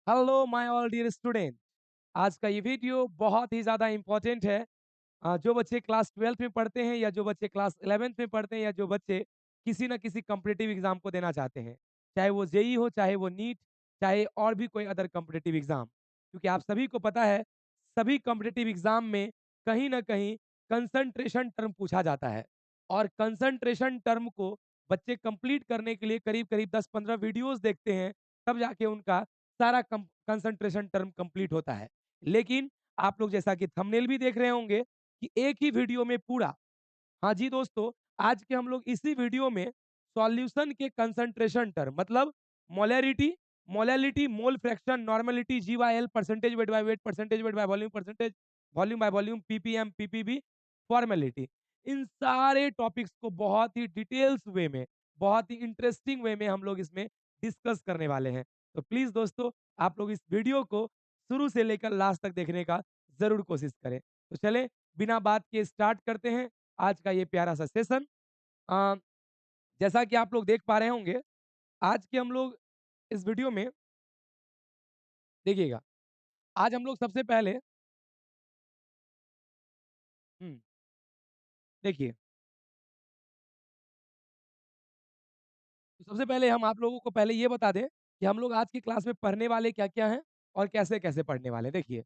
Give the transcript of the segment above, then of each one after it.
Hello my all dear student. आज का ये वीडियो बहुत ही ज़्यादा इम्पोर्टेंट है। जो बच्चे क्लास 12th में पढ़ते हैं या जो बच्चे क्लास 11th में पढ़ते हैं या जो बच्चे किसी न किसी कॉम्पिटिटिव एग्जाम को देना चाहते हैं, चाहे वो जेई हो, चाहे वो नीट, चाहे और भी कोई अदर कॉम्पिटिटिव एग्जाम। क्योंकि आप सभी को पता है, सभी कॉम्पिटिटिव एग्जाम में कहीं न कहीं कंसंट्रेशन टर्म पूछा जाता है और कंसंट्रेशन टर्म को बच्चे कंप्लीट करने के लिए करीब-करीब 10-15 वीडियोज़ देखते हैं, तब जाके उनका सारा कंसंट्रेशन टर्म कंप्लीट होता है। लेकिन आप लोग जैसा कि थंबनेल भी देख रहे होंगे कि एक ही वीडियो में पूरा, हाँ जी दोस्तों, आज के हम लोग इसी वीडियो में सॉल्यूशन के कंसंट्रेशन टर्म मतलब molarity, molality, mole fraction, normality, जीवाएल, percentage weight by weight, percentage weight by volume, percentage volume by volume, PPM, PPB, formality, इन सारे टॉपिक्स को बहुत ही डिटेल्स वे में, बहुत ही इंटरेस्टिंग वे में हम लोग इसमें डिस्कस करने वाले हैं। तो प्लीज दोस्तों, आप लोग इस वीडियो को शुरू से लेकर लास्ट तक देखने का जरूर कोशिश करें। तो चले, बिना बात के स्टार्ट करते हैं आज का ये प्यारा सा सेशन। अ, जैसा कि आप लोग देख पा रहे होंगे, आज के हम लोग इस वीडियो में देखिएगा, आज हम लोग सबसे पहले देखिए, तो सबसे पहले हम आप लोगों को पहले ये बता दें कि हम लोग आज की क्लास में पढ़ने वाले क्या-क्या हैं और कैसे-कैसे पढ़ने वाले हैं। देखिए,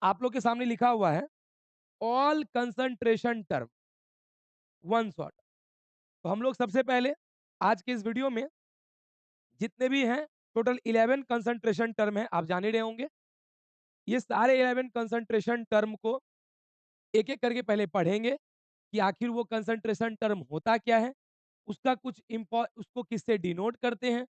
आप लोग के सामने लिखा हुआ है all concentration term, one shot. तो हम लोग सबसे पहले आज के इस वीडियो में जितने भी हैं, टोटल 11 कंसंट्रेशन टर्म हैं, आप जान ही रहे होंगे। ये सारे 11 कंसंट्रेशन टर्म को एक-एक करके पहले पढ़ेंगे कि आखिर वो कंसंट्रेशन टर्म होता क्या है, उसका कुछ उसको किससे डिनोट करते हैं,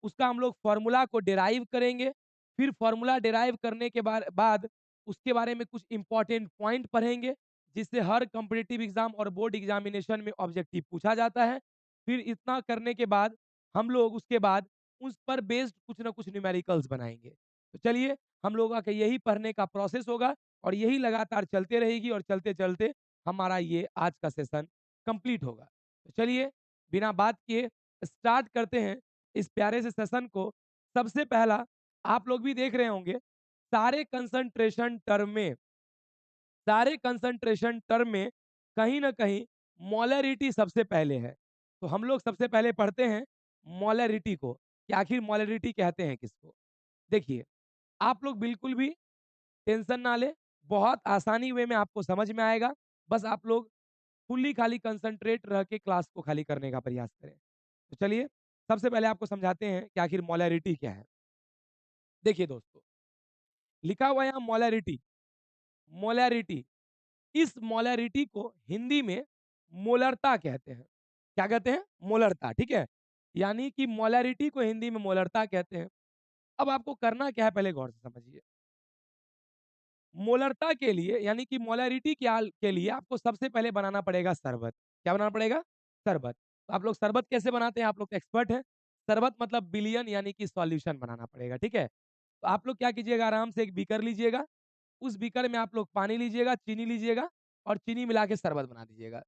उसका हम लोग फॉर्मूला को डिराइव करेंगे, फिर फॉर्मूला डिराइव करने के बाद उसके बारे में कुछ इंपॉर्टेंट पॉइंट पढ़ेंगे, जिससे हर कॉम्पिटिटिव एग्जाम और बोर्ड एग्जामिनेशन में ऑब्जेक्टिव पूछा जाता है। फिर इतना करने के बाद हम लोग उसके बाद उस पर बेस्ड कुछ ना कुछ न्यूमेरिकल्स बनाएंगे। तो चलिए, हम लोगों का यही पढ़ने का प्रोसेस होगा और यही लगातार चलते रहेगी और चलते-चलते हमारा ये आज का सेशन कंप्लीट होगा। तो चलिए, बिना बात किए स्टार्ट करते हैं इस प्यारे से सेशन को। सबसे पहला, आप लोग भी देख रहे होंगे, सारे कंसंट्रेशन टर्म में सारे कंसंट्रेशन टर्म में कहीं न कहीं मोलैरिटी सबसे पहले है। तो हम लोग सबसे पहले पढ़ते हैं मोलैरिटी को, कि आखिर मोलैरिटी कहते हैं किसको? देखिए, आप लोग बिल्कुल भी टेंशन ना लें, बहुत आसानी वे में आपको समझ में आएगा। बस आप लोग फुल्ली खाली कंसंट्रेट रह के क्लास को खाली करने का प्रयास करें। तो चलिए, सबसे पहले आपको समझाते हैं कि आखिर मोलैरिटी क्या है। देखिए दोस्तों, लिखा हुआ है यहाँ मोलैरिटी, मोलैरिटी। इस मोलैरिटी को हिंदी में मोलरता कहते हैं। क्या कहते हैं? मोलरता, ठीक है? यानी कि मोलैरिटी को हिंदी में मोलरता कहते हैं। अब आपको करना क्या है, पहले गौर से समझिए। मोलरता के लिए यानी कि मोलैरिटी के लिए आपको सबसे पहले बनाना पड़ेगा शरबत। क्या बनाना पड़ेगा? शरबत। तो आप लोग शरबत कैसे बनाते हैं? आप लोग तो एक्सपर्ट हैं। शरबत मतलब विलयन यानी कि सॉल्यूशन बनाना पड़ेगा, ठीक है? तो आप लोग क्या कीजिएगा, आराम से एक बीकर लीजिएगा, उस बीकर में आप लोग पानी लीजिएगा, चीनी लीजिएगा और चीनी मिला के शरबत बना दीजिएगा।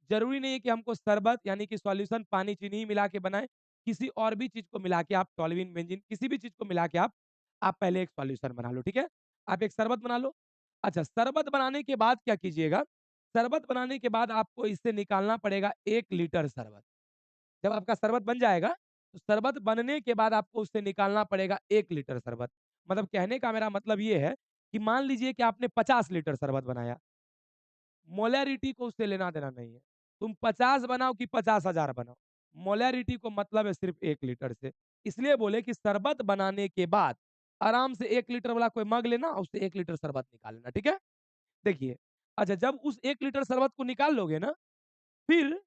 ज़रूरी नहीं है कि हमको शरबत यानी कि सॉल्यूशन पानी, चीनी ही मिला के बनाएँ, किसी और भी चीज़ को मिला के आप टॉल्यूइन, बेंजीन किसी भी चीज़ को मिला के आप पहले एक सॉल्यूशन बना लो, ठीक है? आप एक शरबत बना लो। अच्छा, शरबत बनाने के बाद क्या कीजिएगा, शरबत बनाने के बाद आपको इससे निकालना पड़ेगा 1 लीटर शरबत। जब आपका शरबत बन जाएगा, तो शरबत बनने के बाद आपको उससे निकालना पड़ेगा 1 लीटर शरबत। मतलब कहने का मेरा मतलब ये है कि मान लीजिए कि आपने 50 लीटर शरबत बनाया, मोलैरिटी को उससे लेना-देना नहीं है। तुम 50 बनाओ कि 50,000 बनाओ, मोलैरिटी को मतलब है सिर्फ़ 1 लीटर से। इसलिए बोले कि शरबत बनाने के बाद आराम से 1 लीटर वाला कोई मग लेना और उससे 1 लीटर शरबत निकाल लेना, ठीक है? देखिए, अच्छा, जब उस 1 लीटर शरबत को निकाल लोगे ना, फिर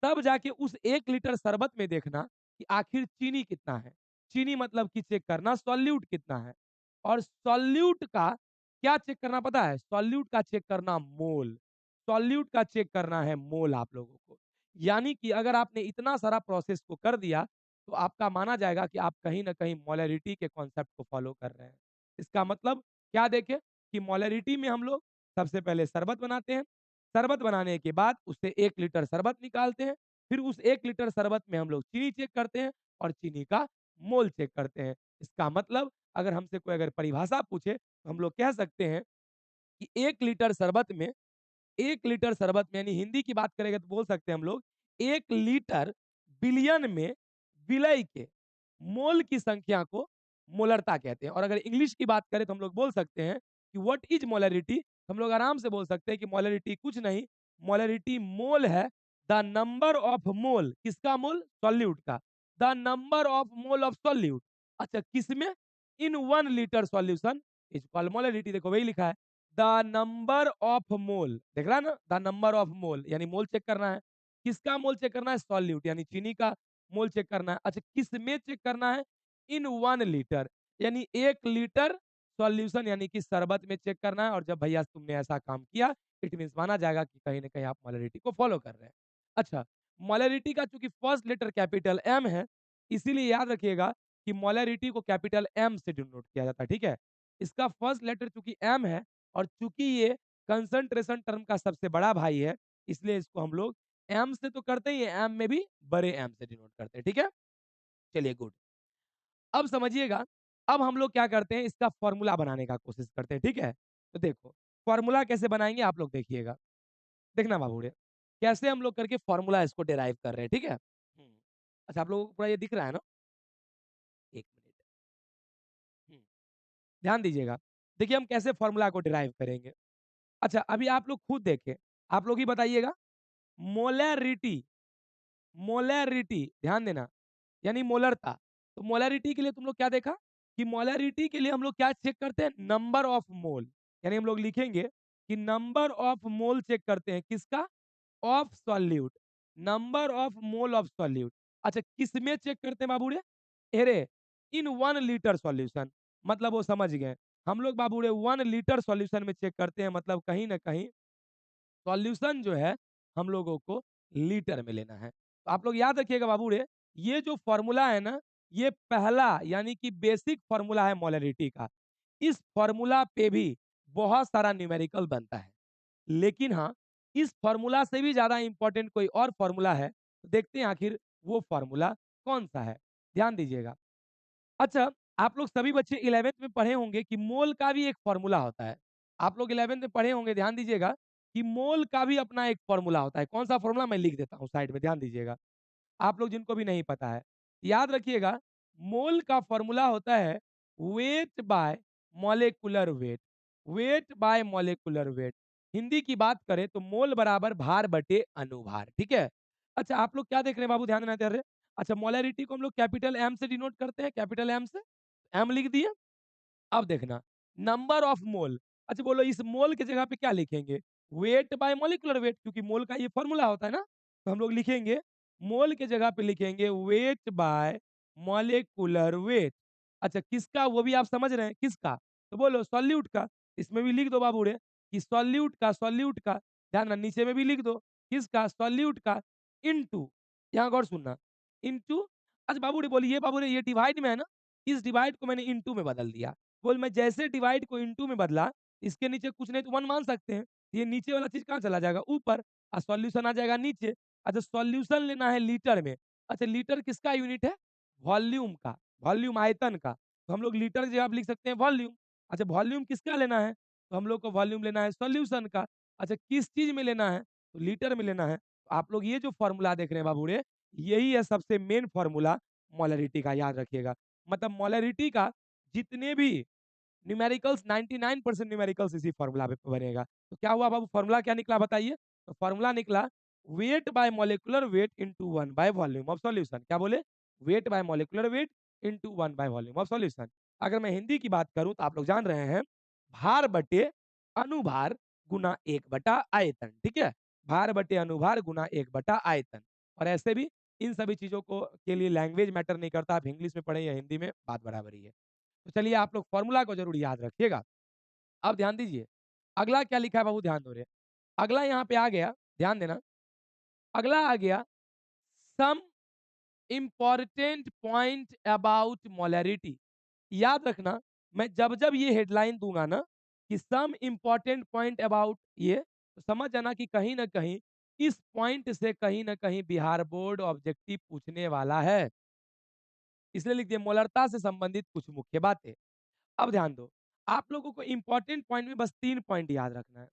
तब जाके उस 1 लीटर शरबत में देखना कि आखिर चीनी कितना है। चीनी मतलब कि चेक करना सॉल्यूट कितना है, और सॉल्यूट का क्या चेक करना पता है? सॉल्यूट का चेक करना मोल। सॉल्यूट का चेक करना है मोल आप लोगों को। यानी कि अगर आपने इतना सारा प्रोसेस को कर दिया, तो आपका माना जाएगा कि आप कहीं न कहीं मोलैरिटी के कॉन्सेप्ट को फॉलो कर रहे हैं। इसका मतलब क्या देखें कि मोलैरिटी में हम लोग सबसे पहले शरबत बनाते हैं। शरबत बनाने के बाद उससे 1 लीटर शरबत निकालते हैं। फिर उस 1 लीटर शरबत में हम लोग चीनी चेक करते हैं और चीनी का मोल चेक करते हैं। इसका मतलब अगर हमसे कोई अगर परिभाषा पूछे तो हम लोग कह सकते हैं कि 1 लीटर शरबत में 1 लीटर शरबत में यानी हिंदी की बात करेंगे तो बोल सकते हैं हम लोग 1 लीटर बिलियन में विलय के मोल की संख्या को मोलरता कहते हैं। और अगर इंग्लिश की बात करें तो हम लोग बोल सकते हैं कि व्हाट इज मोलरिटी। हम लोग आराम से बोल सकते हैं कि मोलरिटी कुछ नहीं, मोलरिटी मोल है द नंबर ऑफ मोल, किसका मोल? सॉल्यूट का। The number of mole of solute, अच्छा किसमें? In 1 litre solution is called molarity. देखो वही लिखा है द नंबर ऑफ मोल, देख रहा है ना, द नंबर ऑफ मोल यानी मोल चेक करना है। किसका मोल चेक करना है? सॉल्यूट यानी चीनी का मोल चेक करना है। अच्छा किस में चेक करना है? इन 1 लीटर यानी 1 लीटर सॉल्यूशन यानी कि शरबत में चेक करना है। और जब भैया तुमने ऐसा काम किया इट मींस माना जाएगा कि कहीं ना कहीं आप मोलरिटी को फॉलो कर रहे हैं। अच्छा मोलरिटी का चूंकि फर्स्ट लेटर कैपिटल एम है इसीलिए याद रखिएगा कि मोलरिटी को कैपिटल एम से डिनोट किया जाता है, ठीक है। इसका फर्स्ट लेटर चूंकि एम है और चूंकि ये कंसंट्रेशन टर्म का सबसे बड़ा भाई है इसलिए इसको हम लोग एम से तो करते ही हैं, एम में भी बड़े एम से डिनोट करते हैं, ठीक है। चलिए गुड। अब समझिएगा, अब हम लोग क्या करते हैं इसका फॉर्मूला बनाने का कोशिश करते हैं, ठीक है। तो देखो फॉर्मूला कैसे बनाएंगे आप लोग देखिएगा, देखना बाबूरे कैसे हम लोग करके फॉर्मूला इसको डिराइव कर रहे हैं, ठीक है। अच्छा आप लोगों को पूरा ये दिख रहा है ना? एक मिनट। हम्म, ध्यान दीजिएगा, देखिए हम कैसे फॉर्मूला को डिराइव करेंगे। अच्छा अभी आप लोग खुद देखें, आप लोग ही बताइएगा। मोलैरिटी, मोलैरिटी ध्यान देना यानी मोलरता। तो मोलैरिटी के लिए तुम लोग क्या देखा कि मोलैरिटी के लिए हम लोग क्या चेक करते हैं? नंबर ऑफ मोल। यानी हम लोग लिखेंगे कि नंबर ऑफ मोल चेक करते हैं किसका? Of solute, number of mole of solute. अच्छा किसमें चेक करते हैं बाबूरे? अरे इन 1 लीटर सॉल्यूशन, मतलब वो समझ गए। हम लोग बाबूरे 1 लीटर सॉल्यूशन में चेक करते हैं, मतलब कहीं ना कहीं सॉल्यूशन जो है हम लोगों को लीटर में लेना है। तो आप लोग याद रखिएगा बाबूरे, ये जो फॉर्मूला है ना, ये पहला यानी कि बेसिक फॉर्मूला है मोलरिटी का। इस फॉर्मूला पे भी बहुत सारा न्यूमेरिकल बनता है, लेकिन हाँ इस फॉर्मूला से भी ज्यादा इंपॉर्टेंट कोई और फॉर्मूला है। तो देखते हैं आखिर वो फॉर्मूला कौन सा है, ध्यान दीजिएगा। अच्छा, आप लोग सभी बच्चे 11th में पढ़े होंगे कि मोल का भी एक फ़ॉर्मूला होता है। आप लोग 11th में पढ़े होंगे, ध्यान दीजिएगा कि मोल का भी अपना एक फ़ॉर्मूला होता है। कौन-सा फ़ॉर्मूला मैं लिख देता हूँ साइड में, ध्यान दीजिएगा। आप लोग जिनको भी नहीं पता है, याद रखिएगा मोल का फ़ॉर्मूला होता है wait by molecular wait, wait by molecular wait. Hindi की बात करें तो मोल बराबर भार बटे अनुभार, ठीक है? अच्छा आप लोग क्या देख रहे हैं बाबू, ध्यान देना इधर। अच्छा मोलैरिटी को हम लोग कैपिटल एम से डिनोट करते हैं, कैपिटल एम से। एम लिख दिए। अब देखना नंबर ऑफ मोल। अच्छा बोलो इस मोल की जगह पे क्या लिखेंगे? वेट बाय मॉलिक्यूलर वेट, क्योंकि मोल का ये फॉर्मूला होता है ना। तो हम लोग लिखेंगे मोल के जगह पे लिखेंगे वेट बाय मॉलिक्यूलर वेट। अच्छा किसका, वो भी आप समझ रहे हैं किसका? तो बोलो सॉल्यूट का। इसमें भी लिख दो बाबू रे कि सॉल्यूट का, सॉल्यूट का। ध्यान रखना, नीचे में भी लिख दो किसका? सॉल्यूट का। इनटू, यहाँ गौर सुनना, इनटू। अच्छा बाबू रे बोलिए, बाबू रे ये डिवाइड में है ना, इस डिवाइड को मैंने इनटू में बदल दिया। बोल मैं जैसे डिवाइड को इनटू में बदला, इसके नीचे कुछ नहीं तो 1 मान सकते हैं। ये नीचे वाला चीज़ कहाँ चला जाएगा? ऊपर। और सॉल्यूशन आ जाएगा नीचे। अच्छा सॉल्यूशन लेना है लीटर में। अच्छा लीटर किसका यूनिट है? वॉल्यूम का, वॉल्यूम आयतन का। तो हम लोग लीटर की जगह पे लिख सकते हैं वॉल्यूम। अच्छा वॉल्यूम किसका लेना है? तो हम लोग को वॉल्यूम लेना है सॉल्यूशन का। अच्छा किस चीज़ में लेना है? तो लीटर में लेना है। तो आप लोग ये जो फ़ॉर्मूला देख रहे हैं बाबू रे, यही है सबसे मेन फ़ॉर्मूला मोलरिटी का, याद रखिएगा। मतलब मोलरिटी का जितने भी न्यूमेरिकल्स 99% न्यूमेरिकल्स इसी फॉर्मूला पे बनेगा। तो क्या हुआ बाबू, फॉर्मूला क्या निकला बताइए? तो फॉर्मूला निकला wait by molecular weight into 1 by volume of solution. क्या बोले? Wait by molecular weight into 1 by volume of solution. अगर मैं हिंदी की बात करूं तो आप लोग जान रहे हैं भार बटे अनुभार गुना 1 बटा आयतन, ठीक है। भार बटे अनुभार गुना 1 बटा आयतन। और ऐसे भी इन सभी चीजों को के लिए लैंग्वेज मैटर नहीं करता, आप इंग्लिश में पढ़ें या हिंदी में, बात बराबर ही है। तो चलिए आप लोग फॉर्मूला को जरूर याद रखिएगा। अब ध्यान दीजिए, अगला क्या लिखा है बाबू, ध्यान दो रे। अगला यहाँ पे आ गया, ध्यान देना। अगला आ गया some important point about molarity. याद रखना, मैं जब जब ये हेडलाइन दूंगा ना कि सम इंपॉर्टेंट पॉइंट अबाउट ये, तो समझ जाना कि कहीं ना कहीं इस पॉइंट से कहीं ना कहीं बिहार बोर्ड ऑब्जेक्टिव पूछने वाला है। इसलिए लिख दिए मोलरता से संबंधित कुछ मुख्य बातें। अब ध्यान दो, आप लोगों को इंपॉर्टेंट पॉइंट में बस 3 पॉइंट याद रखना है।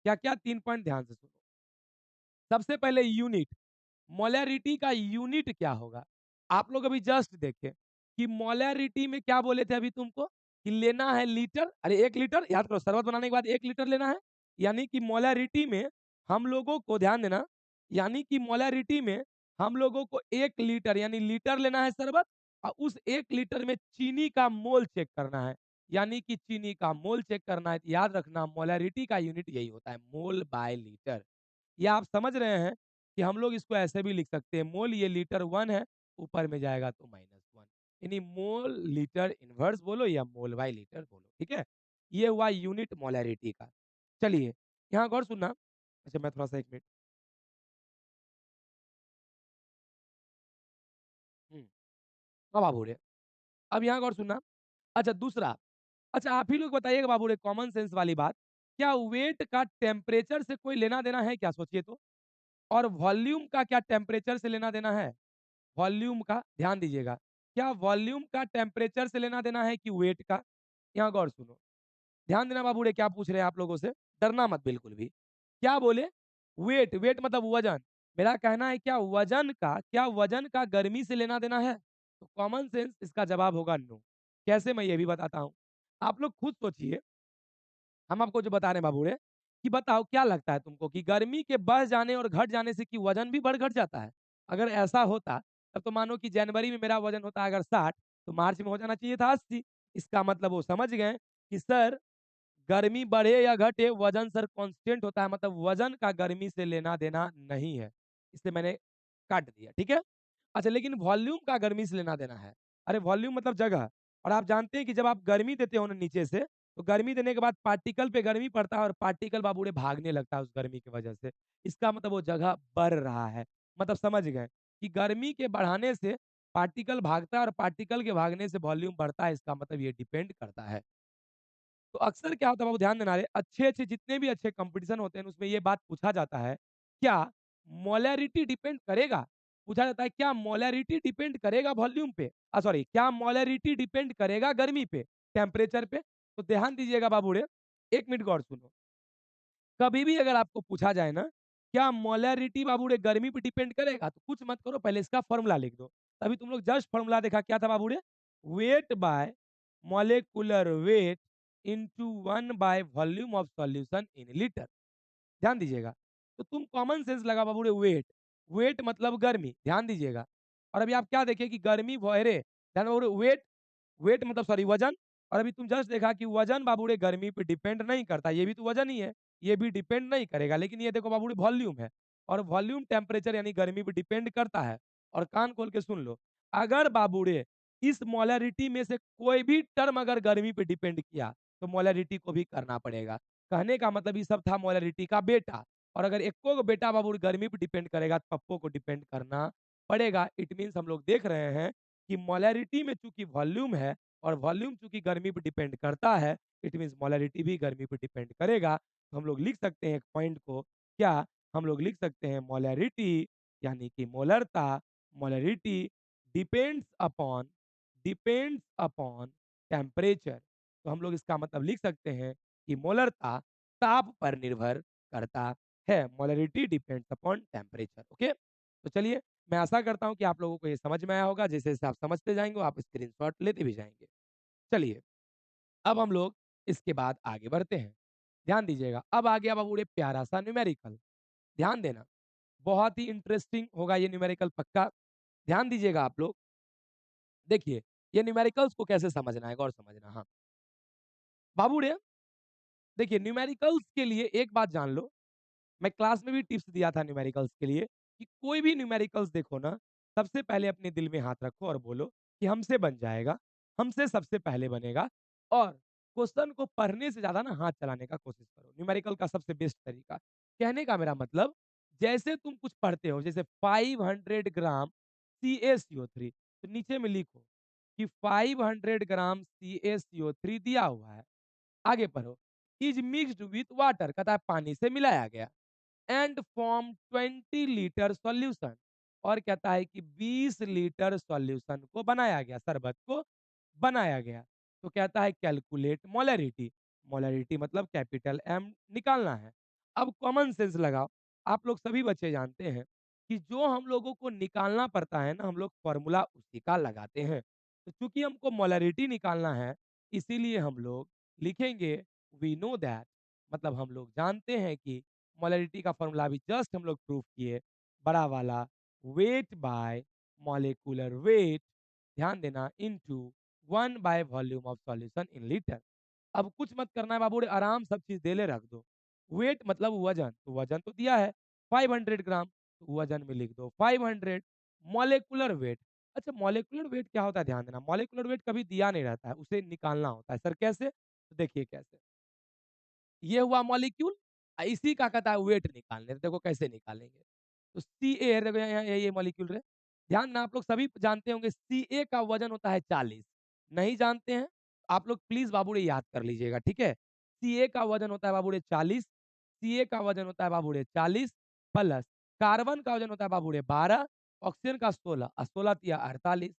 क्या-क्या 3 पॉइंट ध्यान से सुनो। सबसे पहले यूनिट, मोलैरिटी का यूनिट क्या होगा? आप लोग अभी जस्ट देखे कि मोलैरिटी में क्या बोले थे अभी तुमको कि लेना है लीटर, अरे 1 लीटर याद करो, शरबत बनाने के बाद 1 लीटर लेना है। यानी कि मोलैरिटी में हम लोगों को ध्यान देना, यानी कि मोलैरिटी में हम लोगों को 1 लीटर यानी लीटर लेना है शरबत और उस 1 लीटर में चीनी का मोल चेक करना है। यानी कि चीनी का मोल चेक करना है, तो याद रखना मोलैरिटी का यूनिट यही होता है, मोल बाय लीटर। या आप समझ रहे हैं कि हम लोग इसको ऐसे भी लिख सकते हैं, मोल ये लीटर 1 है, ऊपर में जाएगा तो -1, यानी मोल लीटर इनवर्स बोलो या मोल बाय लीटर बोलो, ठीक है? ये हुआ यूनिट मोलैरिटी का। चलिए, यहाँ गौर सुनना। अच्छा मैं थोड़ा-सा 1 मिनट। हुँ, अब आप बोलिए। अब यहाँ गौर सुनना। अच्छा दूसरा, अच्छा आप ही लोग बताइएगा बाबू रे, कॉमन सेंस वाली बात, क्या वेट का टेम्परेचर से कोई लेना-देना है क्या? सोचिए तो। और वॉल्यूम का क्या टेम्परेचर से लेना-देना है? वॉल्यूम का ध्यान दीजिएगा। क्या वॉल्यूम का टेम्परेचर से लेना-देना है कि वेट का? यहाँ गौर सुनो। ध्यान देना बाबू रे, क्या पूछ रहे हैं आप लोगों से, डरना मत बिल्कुल भी। क्या बोले? वेट, वेट मतलब वज़न। मेरा कहना है क्या वज़न का गर्मी से लेना-देना है? तो कॉमन सेंस इसका जवाब होगा नो। कैसे मैं ये भी बताता हूँ। आप लोग खुद सोचिए, हम आपको जो बता रहे हैं बाबू रे, कि बताओ क्या लगता है तुमको कि गर्मी के बढ़ जाने और घट जाने से कि वज़न भी बढ़-घट जाता है? अगर ऐसा होता, तब तो मानो कि जनवरी में मेरा वज़न होता अगर 60, तो मार्च में हो जाना चाहिए था 80। इसका मतलब वो समझ गए कि सर गर्मी बढ़े या घटे वज़न सर कांस्टेंट होता है, मतलब वज़न का गर्मी से लेना-देना नहीं है। इसलिए मैंने काट दिया, ठीक है? अच्छा लेकिन वॉल्यूम का गर्मी से लेना-देना है। अरे वॉल्यूम मतलब जगह, और आप जानते हैं कि जब आप गर्मी देते हो ना नीचे से, तो गर्मी देने के बाद पार्टिकल पे गर्मी पड़ता है और पार्टिकल बाबूड़े भागने लगता है उस गर्मी की वजह से। इसका मतलब वो जगह बढ़ रहा है। मतलब समझ गए कि गर्मी के बढ़ाने से पार्टिकल भागता है और पार्टिकल के भागने से वॉल्यूम बढ़ता है, इसका मतलब ये डिपेंड करता है। तो अक्सर क्या होता है बाबू, ध्यान देना रे, अच्छे-अच्छे जितने भी अच्छे कॉम्पिटिशन होते हैं उसमें ये बात पूछा जाता है, क्या मोलैरिटी डिपेंड करेगा? पूछा जाता है क्या मोलैरिटी डिपेंड करेगा वॉल्यूम पे? सॉरी, क्या मोलैरिटी डिपेंड करेगा गर्मी पे, टेम्परेचर पे? तो ध्यान दीजिएगा बाबू रे, 1 मिनट गौर सुनो। कभी भी अगर आपको पूछा जाए ना, क्या मोलैरिटी बाबूड़े गर्मी पे डिपेंड करेगा? तो कुछ मत करो, पहले इसका फ़ॉर्मूला लिख दो। तभी तुम लोग जस्ट फ़ॉर्मूला देखा क्या था बाबूड़े? Weight by molecular weight into 1 by volume of solution in litre. ध्यान दीजिएगा। तो तुम कॉमन सेंस लगा बाबूड़े वेट, वेट मतलब गर्मी, ध्यान दीजिएगा। और अभी आप क्या देखें कि गर्मी व अरे! ध्यान बाबूड़े वेट, वेट मतलब सॉरी वज़न, और अभी तुम जस्ट देखा कि वज़न बाबूड़े गर्मी पे डिपेंड नहीं करता, ये भी तो वज़न ही है, ये भी डिपेंड नहीं करेगा। लेकिन ये देखो बाबूड़े वॉल्यूम है, और वॉल्यूम टेम्परेचर यानी गर्मी पे डिपेंड करता है। और कान खोल के सुन लो, अगर बाबूड़े इस मोलैरिटी में से कोई भी टर्म अगर गर्मी पे डिपेंड किया, तो मोलैरिटी को भी करना पड़ेगा। कहने का मतलब ये सब था मोलैरिटी का बेटा, और अगर एक्को को बेटा बाबूड़े गर्मी पे डिपेंड करेगा, तो पप्पो को डिपेंड करना पड़ेगा। इट मीन्स हम लोग देख रहे हैं कि मोलैरिटी में चूँकि वॉल्यूम है और वॉल्यूम चूँकि गर्मी पे डिपेंड करता है, इट मीन्स मोलैरिटी भी गर्मी पे डिपेंड करेगा। तो हम लोग लिख सकते हैं एक पॉइंट को, क्या? हम लोग लिख सकते हैं मोलैरिटी यानी कि मोलरता, molarity depends upon depends upon temperature. तो हम लोग इसका मतलब लिख सकते हैं कि मोलरता ताप पर निर्भर करता है। Molarity depends upon temperature, okay? तो चलिए, मैं आशा करता हूँ कि आप लोगों को ये समझ में आया होगा। जैसे-जैसे आप समझते जाएँगे, आप स्क्रीनशॉट लेते भी जाएँगे। चलिए, अब हम लोग इसके बाद आगे बढ़ते हैं। ध्यान दीजिएगा, अब आ गया बाबू रे प्यारा-सा न्यूमेरिकल। ध्यान देना, बहुत ही इंटरेस्टिंग होगा ये न्यूमेरिकल पक्का। ध्यान दीजिएगा आप लोग। देखिए, ये न्यूमेरिकल्स को कैसे समझना है, गौर समझना। हाँ, बाबू रे देखिए न्यूमेरिकल्स के लिए एक बात जान लो, मैं क्लास में भी टिप्स दिया था न्यूमेरिकल्स के लिए कि कोई भी न्यूमेरिकल्स देखो ना, सबसे पहले अपने दिल में हाथ रखो और बोलो कि हमसे बन जाएगा, हमसे सबसे पहले बनेगा, और क्वेश्चन को पढ़ने से ज़्यादा ना हाथ चलाने का कोशिश करो। न्यूमेरिकल का सबसे बेस्ट तरीका। कहने का मेरा मतलब, जैसे तुम कुछ पढ़ते हो, जैसे 500 ग्राम CaCO3, तो नीचे में लिखो कि 500 ग्राम CaCO3 दिया हुआ है। आगे पढ़ो, इज मिक्स्ड विथ वाटर, कहता है पानी से मिलाया गया, एंड फॉर्म 20 लीटर सॉल्यूशन, और कहता है कि 20 लीटर सॉल्यूशन को बनाया गया, शरबत को बनाया गया। तो कहता है कैलकुलेट मोलैरिटी। मोलैरिटी मतलब कैपिटल एम निकालना है। अब कॉमन सेंस लगाओ। आप लोग सभी बच्चे जानते हैं कि जो हम लोगों को निकालना पड़ता है ना, हम लोग फ़ॉर्मूला उसी का लगाते हैं। तो चूँकि हमको मोलैरिटी निकालना है, इसीलिए हम लोग लिखेंगे वी नो दैट, मतलब हम लोग जानते हैं कि मोलैरिटी का फ़ॉर्मूला अभी जस्ट हम लोग प्रूव किए, बड़ा वाला वेट बाय मॉलिक्यूलर वेट, ध्यान देना, into 1 by volume of solution in litre. अब कुछ मत करना है बाबू रे, आराम सब चीज़ देले रख दो। वेट मतलब वज़न, तो वज़न तो दिया है 500 ग्राम, तो वज़न में लिख दो 500। मॉलिक्यूलर वेट, अच्छा मॉलिक्यूलर वेट क्या होता है ध्यान देना, मॉलिक्यूलर वेट कभी दिया नहीं रहता है, उसे निकालना होता है। सर कैसे? तो देखिए कैसे। ये हुआ मॉलिक्यूल, इसी का कहता है वेट निकालने, तो देखो कैसे निकालेंगे। तो सीए देखो यहाँ ये मॉलिक्यूल है। ध्यान देना आप लोग सभी जानते होंगे सीए का वजन होता है 40। नहीं जानते हैं? आप लोग प्लीज़ बाबू रे याद कर लीजिएगा, ठीक है? सीए का वजन होता है बाबू रे 40, सीए का वजन होता है बाबू रे 40 प्लस कार्बन का वजन होता है बाबू रे 12, ऑक्सीजन का 16 और 16 तिया 48।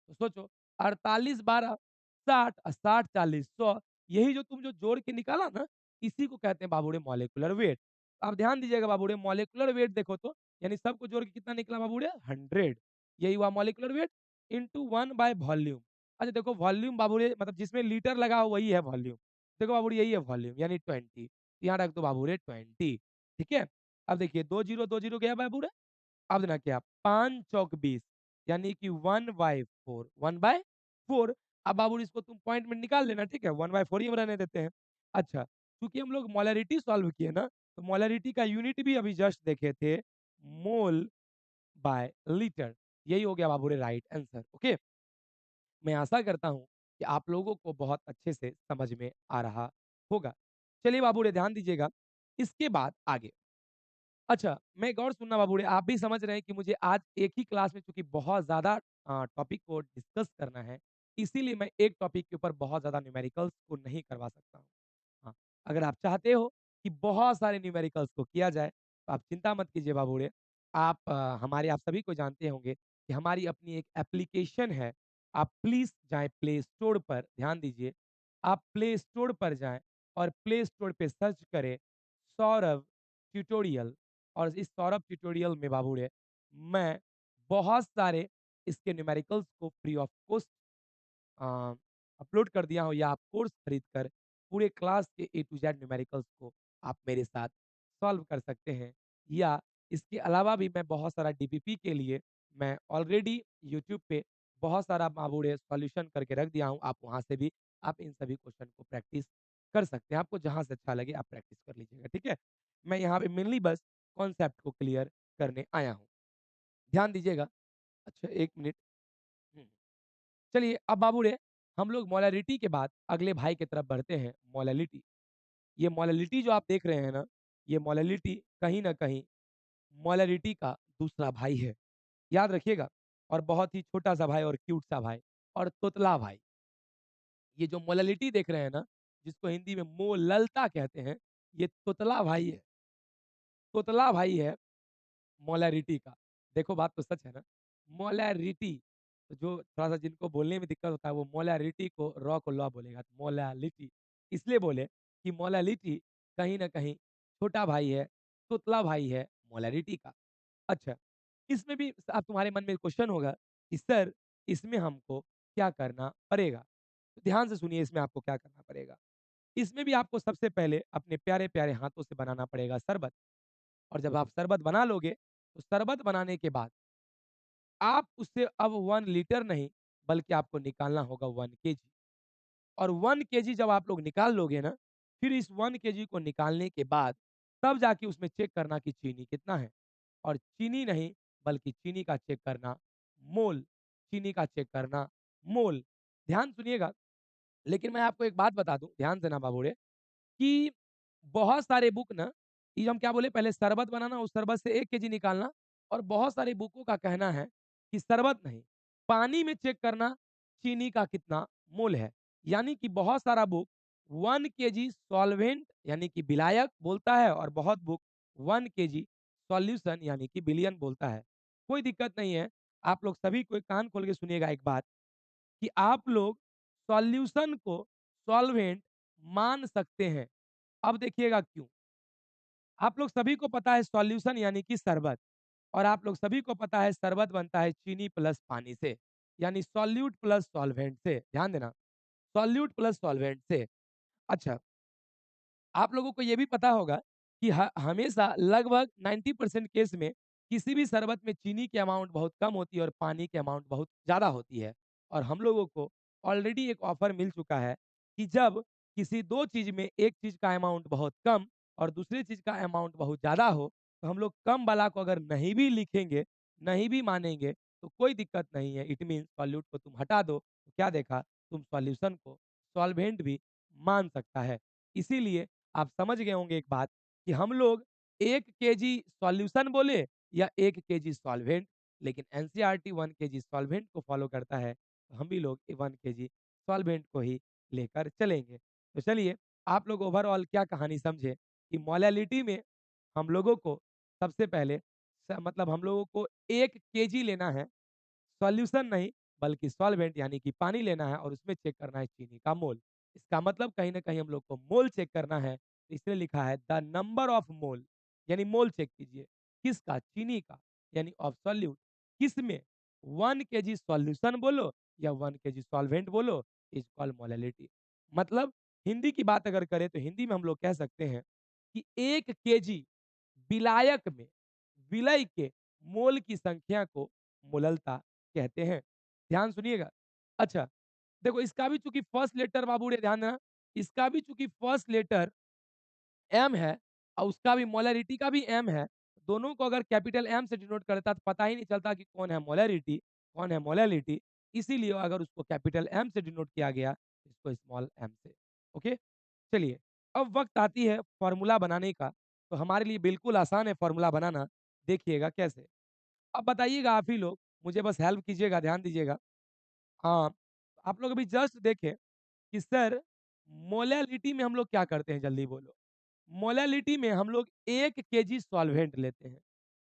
तो सोचो 48 12 60 और 60 40 100, यही जो तुम जो जोड़ के निकाला ना, इसी को कहते हैं बाबूड़े मॉलिक्यूलर वेट। आप ध्यान दीजिएगा बाबूड़े मॉलिक्यूलर वेट देखो तो, यानी सबको जोड़ के कितना निकला बाबूड़े 100। यही हुआ molecular weight into 1 by volume. अच्छा देखो वॉल्यूम बाबूड़े मतलब जिसमें लीटर लगा हो वही है वॉल्यूम। देखो बाबूड़े यही है वॉल्यूम यानी 20। यहाँ रख दो बाबूड़े 20, ठीक है? अब देखिए 2 जीरो गया बाबूड़े। अब देना क्या 5 चौक 20 यानी कि 1 बाय 4, 1 बाय 4। अब बाबू इसको तुम पॉइंट में निकाल लेना, ठीक है? 1 बाय 4 ही हम रहने देते हैं। अच्छा, चूँकि हम लोग मोलैरिटी सॉल्व किए ना, तो मोलैरिटी का यूनिट भी अभी जस्ट देखे थे, मोल बाय लीटर। यही हो गया बाबू रे राइट आंसर, ओके? मैं आशा करता हूँ कि आप लोगों को बहुत अच्छे से समझ में आ रहा होगा। चलिए बाबू रे ध्यान दीजिएगा, इसके बाद आगे। अच्छा, मैं एक और सुनना बाबूड़े, आप भी समझ रहे हैं कि मुझे आज एक ही क्लास में चूँकि बहुत ज़्यादा टॉपिक को डिस्कस करना है, इसीलिए मैं एक टॉपिक के ऊपर बहुत ज़्यादा न्यूमेरिकल्स को नहीं करवा सकता हूँ। हाँ, अगर आप चाहते हो कि बहुत सारे न्यूमेरिकल्स को किया जाए, तो आप चिंता मत कीजिए बाबूड़े। आप सभी को जानते होंगे कि हमारी अपनी एक एप्लीकेशन है। आप प्लीज़ जाएँ प्ले स्टोर पर, ध्यान दीजिए, आप प्ले स्टोर पर जाएँ और प्ले स्टोर पे सर्च करें सौरभ ट्यूटोरियल। और इस सौरभ ट्यूटोरियल में बाबूड़े मैं बहुत सारे इसके न्यूमेरिकल्स को free of cost a, upload कर दिया हूँ, या आप कोर्स खरीद कर पूरे क्लास के ए टू जेड न्यूमेरिकल्स को आप मेरे साथ सॉल्व कर सकते हैं। या इसके अलावा भी मैं बहुत सारा डीपीपी के लिए मैं ऑलरेडी यूट्यूब पे बहुत सारा बाबूड़े सॉल्यूशन करके रख दिया हूँ। आप वहाँ से भी आप इन सभी क्वेश्चन को प्रैक्टिस कर सकते हैं। आपको जहाँ से अच्छा लगे आप प्रैक्टिस कर लीजिएगा, ठीक है? मैं यहाँ पे मेनली बस कॉन्सेप्ट को क्लियर करने आया हूँ। ध्यान दीजिएगा। अच्छा 1 मिनट। हुँ। चलिए अब बाबूड़े हम लोग मोलैरिटी के बाद अगले भाई की तरफ बढ़ते हैं, मोलैलिटी। ये मोलैलिटी जो आप देख रहे हैं ना, ये मोलैलिटी कहीं न कहीं मोलैरिटी का दूसरा भाई है। याद रखिएगा, और बहुत ही छोटा-सा भाई और क्यूट सा भाई और तोतला भाई। ये जो मोलैलिटी देख रहे हैं ना, जिसको हिंदी में मोललता कहते हैं, ये तोतला भाई है। तोतला भाई है मोलैरिटी का। देखो बात तो सच है ना? मोलैरिटी, तो जो थोड़ा-सा जिनको बोलने में दिक्कत होता है वो मोलैरिटी को र को ल बोलेगा, तो मोलैलिटी। इसलिए बोले कि मोलैलिटी कहीं न कहीं छोटा भाई है, तोतला भाई है मोलैरिटी का। अच्छा, इसमें भी अब तुम्हारे मन में क्वेश्चन होगा कि सर इसमें हमको क्या करना पड़ेगा? तो ध्यान से सुनिए इसमें आपको क्या करना पड़ेगा। इसमें भी आपको सबसे पहले अपने प्यारे-प्यारे हाथों से बनाना पड़ेगा शरबत। और जब आप शरबत बना लोगे, तो शरबत बनाने के बाद आप उससे अब 1 लीटर नहीं, बल्कि आपको निकालना होगा 1 केजी। और 1 केजी जब आप लोग निकाल लोगे ना, फिर इस 1 केजी को निकालने के बाद, तब जाके उसमें चेक करना कि चीनी कितना है। और चीनी नहीं, बल्कि चीनी का चेक करना मोल, चीनी का चेक करना मोल। ध्यान सुनिएगा, लेकिन मैं आपको एक बात बता दूँ, ध्यान से ना बाबूड़े, कि बहुत सारे बुक ना, ये हम क्या बोले पहले शरबत बनाना, उस शरबत से 1 केजी निकालना, और बहुत सारी बुकों का कहना है कि शरबत नहीं, पानी में चेक करना चीनी का कितना मोल है। यानी कि बहुत सारा बुक 1 केजी सॉल्वेंट यानी कि विलायक बोलता है, और बहुत बुक 1 केजी सॉल्यूशन यानी कि विलयन बोलता है। कोई दिक्कत नहीं है, आप लोग सभी कोई कान खोल के सुनिएगा एक बात, कि आप लोग सॉल्यूशन को सॉल्वेंट मान सकते हैं। अब देखिएगा क्यों? आप लोग सभी को पता है सॉल्यूशन यानी कि शरबत और आप लोग सभी को पता है शरबत बनता है चीनी प्लस पानी से, यानी सॉल्यूट प्लस सॉल्वेंट से। ध्यान देना, सॉल्यूट प्लस सॉल्वेंट से। अच्छा, आप लोगों को ये भी पता होगा कि हमेशा लगभग 90% केस में किसी भी शरबत में चीनी की अमाउंट बहुत कम होती है और पानी की अमाउंट बहुत ज़्यादा होती है। और हम लोगों को ऑलरेडी एक ऑफर मिल चुका है कि जब किसी 2 चीज़ में एक चीज़ का अमाउंट बहुत कम और दूसरी चीज़ का अमाउंट बहुत ज़्यादा हो, तो हम लोग कम वाला को अगर नहीं भी लिखेंगे, नहीं भी मानेंगे, तो कोई दिक्कत नहीं है। इट मीन्स सॉल्यूट को तुम हटा दो, तो क्या देखा? तुम सॉल्यूशन को सॉल्वेंट भी मान सकता है। इसीलिए आप समझ गए होंगे एक बात कि हम लोग 1 केजी सॉल्यूशन बोले या 1 केजी सॉल्वेंट, लेकिन एनसीईआरटी 1 केजी सॉल्वेंट को फॉलो करता है, तो हम भी लोग 1 केजी सॉल्वेंट को ही लेकर चलेंगे। तो चलिए, आप लोग ओवरऑल क्या कहानी समझे कि मोलालिटी में हम लोगों को सबसे पहले मतलब हम लोगों को 1 केजी लेना है, सॉल्यूशन नहीं बल्कि सॉल्वेंट यानी कि पानी लेना है और उसमें चेक करना है चीनी का मोल। इसका मतलब कहीं न कहीं हम लोग को मोल चेक करना है, तो इसलिए लिखा है द नंबर ऑफ मोल, यानी मोल चेक कीजिए। किसका? चीनी का, यानी ऑफ सॉल्यूट। किसमें? 1 केजी सॉल्यूशन बोलो या 1 केजी सॉल्वेंट बोलो, इज़ कॉल्ड मोलालिटी। मतलब हिंदी की बात अगर करें तो हिंदी में हम लोग कह सकते हैं कि 1 केजी विलायक में विलय के मोल की संख्या को मोललता कहते हैं। ध्यान सुनिएगा। अच्छा, देखो इसका भी चूँकि फर्स्ट लेटर बाबू रे ध्यान देना, इसका भी चूँकि फर्स्ट लेटर एम है और उसका भी मोलैरिटी का भी एम है, दोनों को अगर कैपिटल एम से डिनोट करता तो पता ही नहीं चलता कि कौन है मोलैरिटी, कौन है मोलैलिटी। इसीलिए अगर उसको कैपिटल एम से डिनोट किया गया, इसको स्मॉल एम से। ओके? चलिए, अब वक़्त आती है फ़ॉर्मूला बनाने का, तो हमारे लिए बिल्कुल आसान है फ़ॉर्मूला बनाना। देखिएगा कैसे। अब बताइएगा आप ही लोग, मुझे बस हेल्प कीजिएगा, ध्यान दीजिएगा। हाँ, आप लोग अभी जस्ट देखें कि सर मोलालिटी में हम लोग क्या करते हैं जल्दी बोलो? मोलालिटी में हम लोग 1 केजी सॉल्वेंट लेते हैं।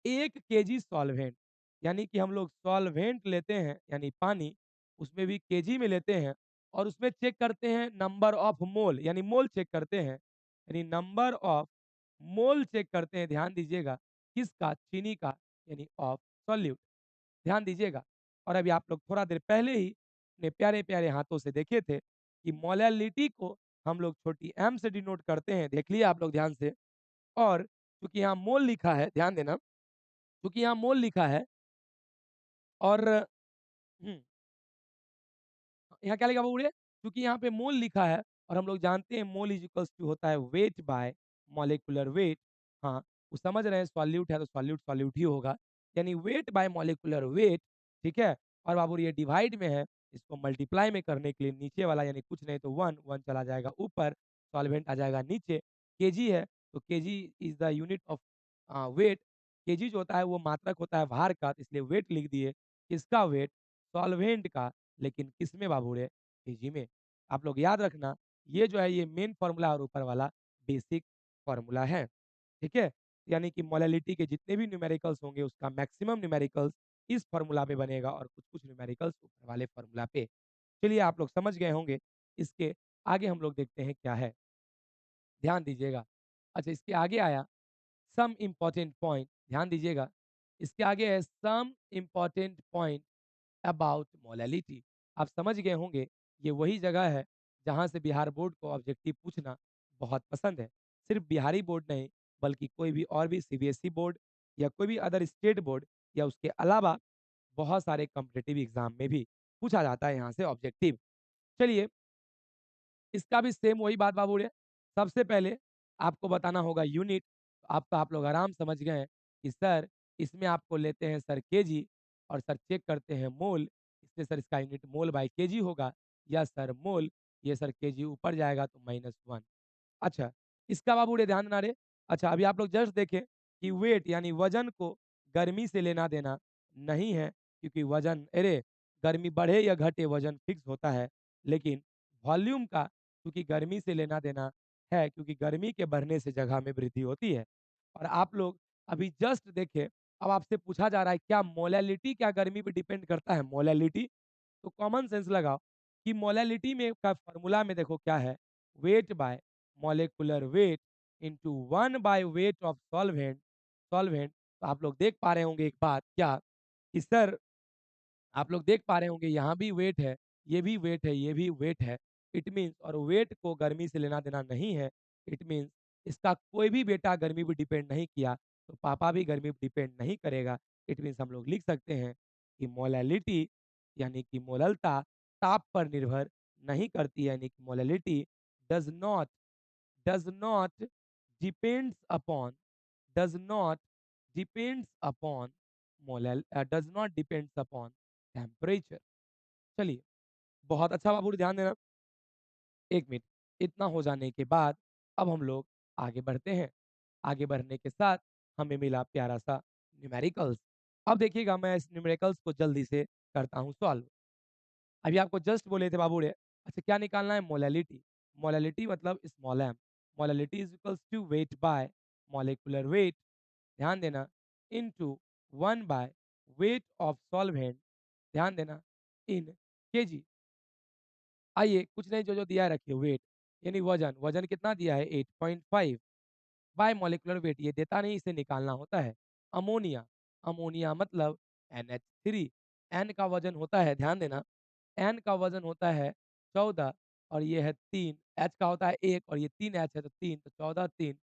1 केजी सॉल्वेंट यानी कि हम लोग सॉल्वेंट लेते हैं यानी पानी, उसमें भी केजी में लेते हैं और उसमें चेक करते हैं नंबर ऑफ मोल यानी मोल चेक करते हैं। यानी नंबर ऑफ मोल चेक करते हैं, ध्यान दीजिएगा, किसका? चीनी का, यानी ऑफ सॉल्यूट। ध्यान दीजिएगा। और अभी आप लोग थोड़ा देर पहले ही अपने प्यारे-प्यारे हाथों से देखे थे कि मोलालिटी को हम लोग छोटी एम से डिनोट करते हैं, देख लिए आप लोग ध्यान से। और चूँकि यहाँ मोल लिखा है, ध्यान देना, चूँकि यहाँ मोल लिखा है और हुँ, यहाँ क्या लिखा हुआ है? क्योंकि यहाँ पे मोल लिखा है और हम लोग जानते हैं मोल इज़ इक्वल्स टू होता है वेट बाय मॉलिक्यूलर वेट। हाँ, वो समझ रहे हैं सॉल्यूट है तो सॉल्यूट सॉल्यूट ही होगा। यानी वेट बाय मॉलिक्यूलर वेट, ठीक है? और बाबू ये डिवाइड में है, इसको मल्टीप्लाई में करने के लिए नीचे वाला यानी कुछ नहीं तो 1, 1 चला जाएगा ऊपर, सॉल्वेंट आ जाएगा नीचे। केजी है तो KG is the unit of weight. KG जो होता है वो मात्रक होता है भार का, तो इसलिए वेट लिख दिए। किसका वेट? सॉल्वेंट का। लेकिन किसमें बाबू रे? केजी में। आप लोग याद रखना, ये जो है ये मेन फ़ॉर्मूला और ऊपर वाला बेसिक फ़ॉर्मूला है, ठीक है? यानी कि मोलालिटी के जितने भी न्यूमेरिकल्स होंगे उसका मैक्सिमम न्यूमेरिकल्स इस फ़ॉर्मूला पे बनेगा और कुछ-कुछ न्यूमेरिकल्स ऊपर वाले फ़ॉर्मूला पे। चलिए आप लोग समझ गए होंगे, इसके आगे हम लोग देखते हैं क्या है, ध्यान दीजिएगा। अच्छा इसके आगे आया सम इम्पोर्टेंट पॉइंट, ध्यान दीजिएगा। इसके आगे है some important point about molality. आप समझ गए होंगे ये वही जगह है जहाँ से बिहार बोर्ड को ऑब्जेक्टिव पूछना बहुत पसंद है। सिर्फ बिहारी बोर्ड नहीं बल्कि कोई भी और भी सीबीएसई बोर्ड या कोई भी अदर स्टेट बोर्ड या उसके अलावा बहुत सारे कॉम्पिटिटिव एग्जाम में भी पूछा जाता है यहाँ से ऑब्जेक्टिव। चलिए इसका भी सेम वही बात बाबू रे। सबसे पहले आपको बताना होगा यूनिट। आप तो आप लोग आराम समझ गए हैं कि सर इसमें आपको लेते हैं सर केजी और सर चेक करते हैं मोल। इसलिए सर इसका यूनिट मोल बाय केजी होगा या सर मोल, ये सर केजी ऊपर जाएगा तो -1। अच्छा, इसका बाबू रे ध्यान देना रे। अच्छा अभी आप लोग जस्ट देखें कि वेट यानी वज़न को गर्मी से लेना-देना नहीं है क्योंकि वज़न अरे! गर्मी बढ़े या घटे वज़न फिक्स होता है। लेकिन वॉल्यूम का क्योंकि गर्मी से लेना-देना है क्योंकि गर्मी के बढ़ने से जगह में वृद्धि होती है। और आप लोग अभी जस्ट देखें, अब आपसे पूछा जा रहा है क्या मोलालिटी क्या गर्मी पे डिपेंड करता है? मोलालिटी तो कॉमन सेंस लगाओ। कि मोलालिटी में का फ़ॉर्मूला में देखो क्या है, wait by molecular weight into 1 by weight of solvent. तो आप लोग देख पा रहे होंगे एक बात क्या, कि सर आप लोग देख पा रहे होंगे यहाँ भी वेट है, ये भी वेट है, ये भी वेट है। इट मीन्स और वेट को गर्मी से लेना देना नहीं है। इट मीन्स इसका कोई भी बेटा गर्मी पे डिपेंड नहीं किया, तो पापा भी गर्मी पे डिपेंड नहीं करेगा। इट मीन्स हम लोग लिख सकते हैं कि मोलैलिटी यानी कि मोललता ताप पर निर्भर नहीं करती, यानी कि molality does not does not depends upon does not depends upon does not depends upon temperature. चलिए, बहुत अच्छा बाबू ध्यान देना। 1 मिनट, इतना हो जाने के बाद अब हम लोग आगे बढ़ते हैं। आगे बढ़ने के साथ हमें मिला प्यारा-सा न्यूमेरिकल्स। अब देखिएगा मैं इस न्यूमेरिकल्स को जल्दी से करता हूँ सॉल्व। अभी आपको जस्ट बोले थे बाबू रे, अच्छा क्या निकालना है? मोलैलिटी। मोलैलिटी मतलब small M. Molality is equals to weight by molecular weight, ध्यान देना, into 1 by weight of solvent, ध्यान देना, इन केजी। आइए कुछ नहीं, जो-जो दिया है रखिए, वेट यानी वज़न, वज़न कितना दिया है 8.5 बाय मॉलिक्यूलर वेट, ये देता नहीं, इसे निकालना होता है। अमोनिया, अमोनिया मतलब NH3, N का वज़न होता है, ध्यान देना, N का वज़न होता है 14 और ये है 3, H का होता है 1 और ये 3 H है तो 3, तो 14 3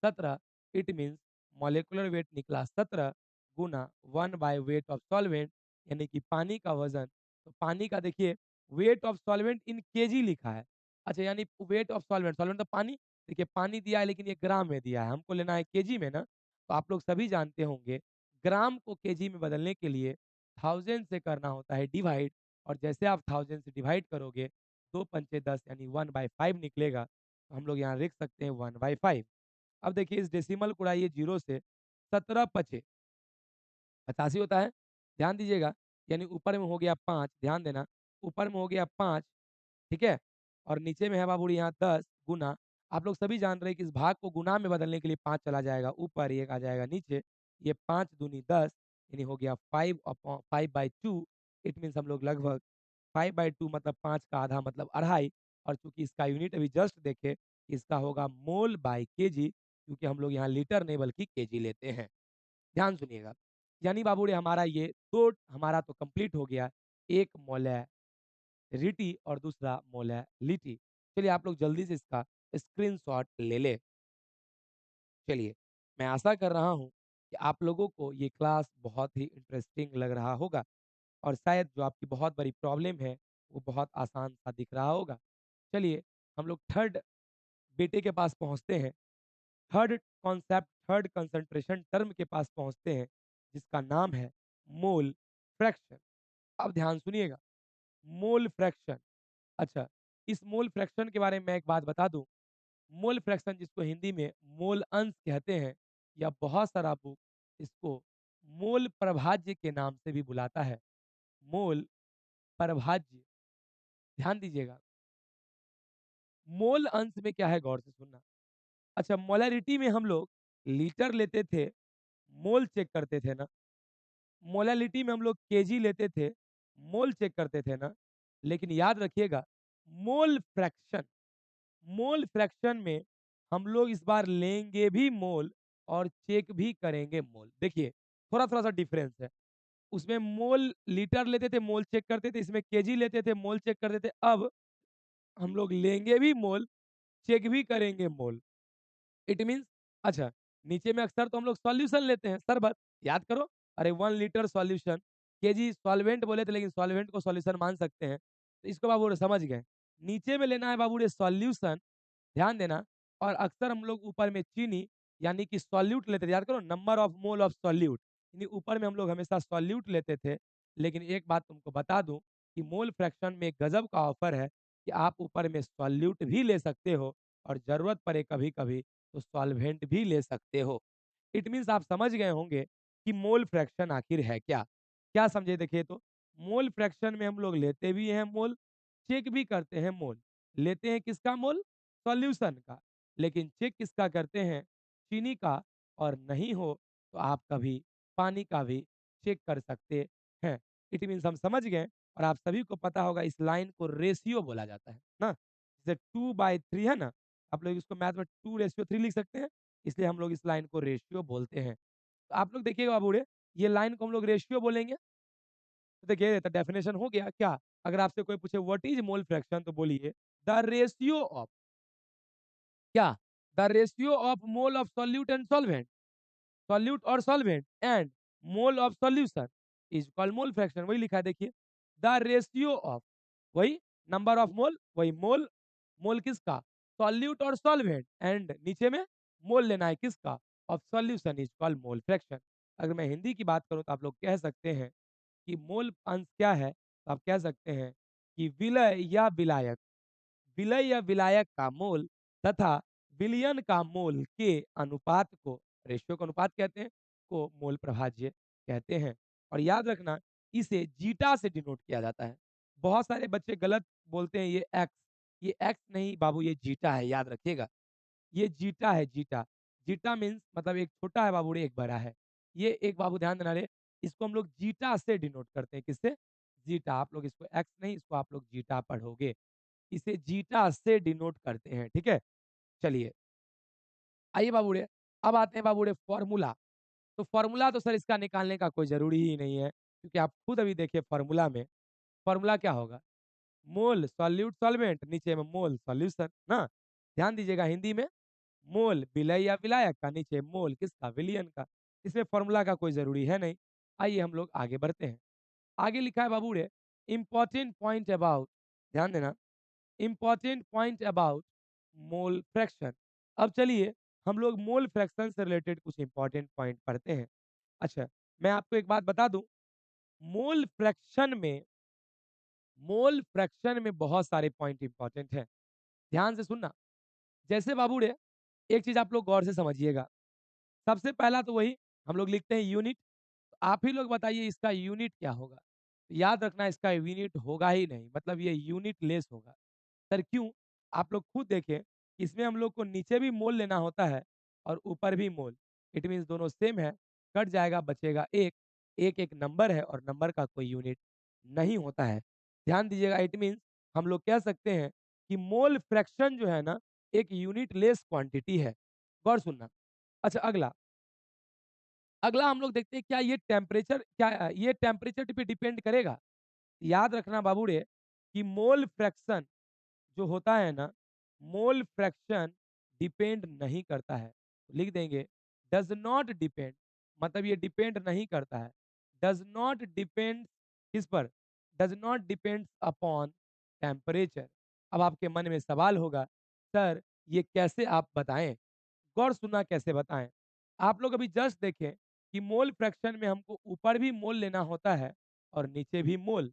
17। इट मीन्स मॉलिक्यूलर वेट निकला 17 गुना 1 बाय वेट ऑफ सॉल्वेंट यानी कि पानी का वज़न। तो पानी का देखिए wait of solvent in KG लिखा है। अच्छा यानी वेट ऑफ सॉल्वेंट, सॉल्वेंट तो पानी, देखिए पानी दिया है लेकिन ये ग्राम में दिया है, हमको लेना है केजी में ना। तो आप लोग सभी जानते होंगे ग्राम को केजी में बदलने के लिए 1000 से करना होता है डिवाइड, और जैसे आप 1000 से डिवाइड करोगे 2 पंचे 10 यानी 1/5 निकलेगा। तो हम लोग यहाँ लिख सकते हैं 1/5। अब देखिए इस डेसिमल को उड़ाइए 0 से, 17 पचे 85 होता है, ध्यान दीजिएगा, यानी ऊपर में हो गया 5, ध्यान देना, ऊपर में हो गया 5, ठीक है? और नीचे में है बाबूड़ी यहाँ 10 गुना, आप लोग सभी जान रहे हैं कि इस भाग को गुना में बदलने के लिए 5 चला जाएगा ऊपर, 1 आ जाएगा नीचे, ये 5 दूनी 10 यानी हो गया 5/2। इट मीन्स हम लोग लगभग 5/2 मतलब 5 का आधा मतलब अढ़ाई, और चूँकि इसका यूनिट अभी जस्ट देखे, इसका होगा मोल बाय केजी, क्योंकि हम लोग यहाँ लीटर नहीं बल्कि केजी लेते हैं। ध्यान सुनिएगा, यानी बाबूड़े हमारा ये 2 हमारा तो कंप्लीट हो गया, एक मोलैरिटी और दूसरा मोलैलिटी। चलिए आप लोग जल्दी से इसका स्क्रीनशॉट ले लें। चलिए, मैं आशा कर रहा हूँ कि आप लोगों को ये क्लास बहुत ही इंटरेस्टिंग लग रहा होगा और शायद जो आपकी बहुत बड़ी प्रॉब्लम है, वो बहुत आसान सा दिख रहा होगा। चलिए, हम लोग थर्ड बेटे के पास पहुँचते हैं। Third concept, third concentration term के पास पहुँचते हैं, जिसका नाम है मोल फ्रैक्शन। अब ध्यान सुनिएगा, मोल फ्रैक्शन। अच्छा, इस मोल फ्रैक्शन के बारे में मैं एक बात बता दूँ। मोल फ्रैक्शन जिसको हिंदी में मोल अंश कहते हैं, या बहुत सारा बुक इसको मोल प्रभाज्य के नाम से भी बुलाता है। मोल प्रभाज्य, ध्यान दीजिएगा। मोल अंश में क्या है गौर से सुनना। अच्छा, मोलैरिटी में हम लोग लीटर लेते थे, मोल चेक करते थे ना। मोलैलिटी में हम लोग केजी लेते थे, मोल चेक करते थे ना। लेकिन याद रखिएगा, मोल फ्रैक्शन, मोल फ्रैक्शन में हम लोग इस बार लेंगे भी मोल और चेक भी करेंगे मोल। देखिए, थोड़ा-थोड़ा सा डिफरेंस है। उसमें मोल लीटर लेते थे, मोल चेक करते थे, इसमें केजी लेते थे, मोल चेक करते थे। अब हम लोग लेंगे भी मोल, चेक भी करेंगे मोल। इट मीन्स, अच्छा, नीचे में अक्सर तो हम लोग सॉल्यूशन लेते हैं, शरबत, याद करो। अरे 1 लीटर सॉल्यूशन, केजी सॉल्वेंट बोले थे लेकिन सॉल्वेंट को सॉल्यूशन मान सकते हैं। तो इसको बाबू रे समझ गए। नीचे में लेना है बाबू रे सॉल्यूशन, ध्यान देना। और अक्सर हम लोग ऊपर में चीनी यानी कि सॉल्यूट लेते थे, याद करो, number of mole of solute, यानी ऊपर में हम लोग हमेशा सॉल्यूट लेते थे। लेकिन एक बात तुमको बता दूं कि मोल फ्रैक्शन में एक गजब का ऑफर है कि आप ऊपर में सॉल्यूट भी ले सकते हो और जरूरत पड़े कभी-कभी तो सॉल्वेंट भी ले सकते हो। इट मीन्स आप समझ गए होंगे कि मोल फ्रैक्शन आखिर है क्या? क्या समझे देखिए तो? मोल फ्रैक्शन में हम लोग लेते भी हैं मोल, चेक भी करते हैं मोल। लेते हैं किसका मोल? सॉल्यूशन का। लेकिन चेक किसका करते हैं? चीनी का। और नहीं हो तो आप कभी पानी का भी चेक कर सकते हैं। इट मीन्स हम समझ गए और आप सभी को पता होगा इस लाइन को रेशियो बोला जाता है ना? जैसे 2/3 है ना? आप लोग इसको मैथ में 2:3 लिख सकते हैं, इसलिए हम लोग इस लाइन को रेशियो बोलते हैं। तो आप लोग देखिएगा बूढ़े, ये लाइन को हम लोग रेशियो बोलेंगे, तो देखिए तो डेफिनिशन हो गया क्या? अगर आपसे कोई पूछे व्हाट इज़ मोल फ्रैक्शन तो बोलिए द रेशियो ऑफ क्या? The ratio of mole of solute and solvent, solute और solvent and mole of solution is called mole fraction. वही लिखा है देखिए, द रेशियो ऑफ, वही नंबर ऑफ मोल, वही मोल, मोल किसका? सॉल्यूट और सॉल्वेंट एंड नीचे में मोल लेना है किसका? Of solution is called mole fraction. अगर मैं हिंदी की बात करूं तो आप लोग कह सकते हैं कि मोल अंश क्या है? तो आप कह सकते हैं कि विलय या विलायक, विलय या विलायक का मोल तथा विलयन का मोल के अनुपात को, रेशियो का अनुपात कहते हैं, को मोल प्रभाज्य कहते हैं। और याद रखना, इसे जीटा से डिनोट किया जाता है। बहुत सारे बच्चे गलत बोलते हैं ये एक्स नहीं बाबू, ये जीटा है, याद रखिएगा। ये जीटा है, जीटा। जीटा मीन्स मतलब एक छोटा है बाबू रे, एक बड़ा है। ये एक बाबू ध्यान देना रे, इसको हम लोग जीटा से डिनोट करते हैं। किससे? जीटा। आप लोग इसको एक्स नहीं, इसको आप लोग जीटा पढ़ोगे। इसे जीटा से डिनोट करते हैं, ठीक है? चलिए, आइए बाबूड़े, अब आते हैं बाबूड़े फॉर्मूला। तो फॉर्मूला तो सर इसका निकालने का कोई ज़रूरी ही नहीं है, क्योंकि आप खुद अभी देखिए फॉर्मूला में, फॉर्मूला क्या होगा? मोल सॉल्यूट सॉल्वेंट, नीचे में मोल सॉल्यूशन ना? ध्यान दीजिएगा हिंदी में, मोल विलय या विलायक का, नीचे मोल किसका? विलयन का। इसमें फॉर्मूला का कोई ज़रूरी है नहीं। आइए हम लोग आगे बढ़ते हैं। आगे लिखा है बाबूड़े, इम्पोर्टेंट पॉइंट अबाउट, ध्यान देना, important point about mole fraction. अब चलिए हम लोग मोल फ्रैक्शन से रिलेटेड कुछ इंपॉर्टेंट पॉइंट पढ़ते हैं। अच्छा, मैं आपको एक बात बता दूं, मोल फ्रैक्शन में, मोल फ्रैक्शन में बहुत सारे पॉइंट इंपॉर्टेंट हैं। ध्यान से सुनना। जैसे बाबूड़े, एक चीज आप लोग गौर से समझिएगा। सबसे पहला तो वही, हम लोग लिखते हैं यूनिट। आप ही लोग बताइए इसका यूनिट क्या होगा? याद रखना, इसका यूनिट होगा ही नहीं, मतलब ये यूनिट लेस होगा। सर क्यों? आप लोग खुद देखें, इसमें हम लोग को नीचे भी मोल लेना होता है और ऊपर भी मोल। इट मीन्स दोनों सेम है, कट जाएगा बचेगा एक। एक एक नंबर है और नंबर का कोई यूनिट नहीं होता है। ध्यान दीजिएगा, इट मीन्स हम लोग कह सकते हैं कि मोल फ्रैक्शन जो है ना, एक यूनिट लेस क्वांटिटी है। गौर सुनना। अच्छा, अगला, अगला हम लोग देखते हैं क्या ये टेम्परेचर, क्या ये टेम्परेचर पे डिपेंड करेगा? याद रखना बाबूड़े कि मोल फ्रैक्शन जो होता है ना, मोल फ्रैक्शन डिपेंड नहीं करता है। लिख देंगे डज नॉट डिपेंड, मतलब ये डिपेंड नहीं करता है। डज नॉट डिपेंड किस पर? Does not depend upon temperature. अब आपके मन में सवाल होगा, सर ये कैसे आप बताएं? गौर सुनना कैसे बताएं। आप लोग अभी जस्ट देखें कि मोल फ्रैक्शन में हमको ऊपर भी मोल लेना होता है और नीचे भी मोल।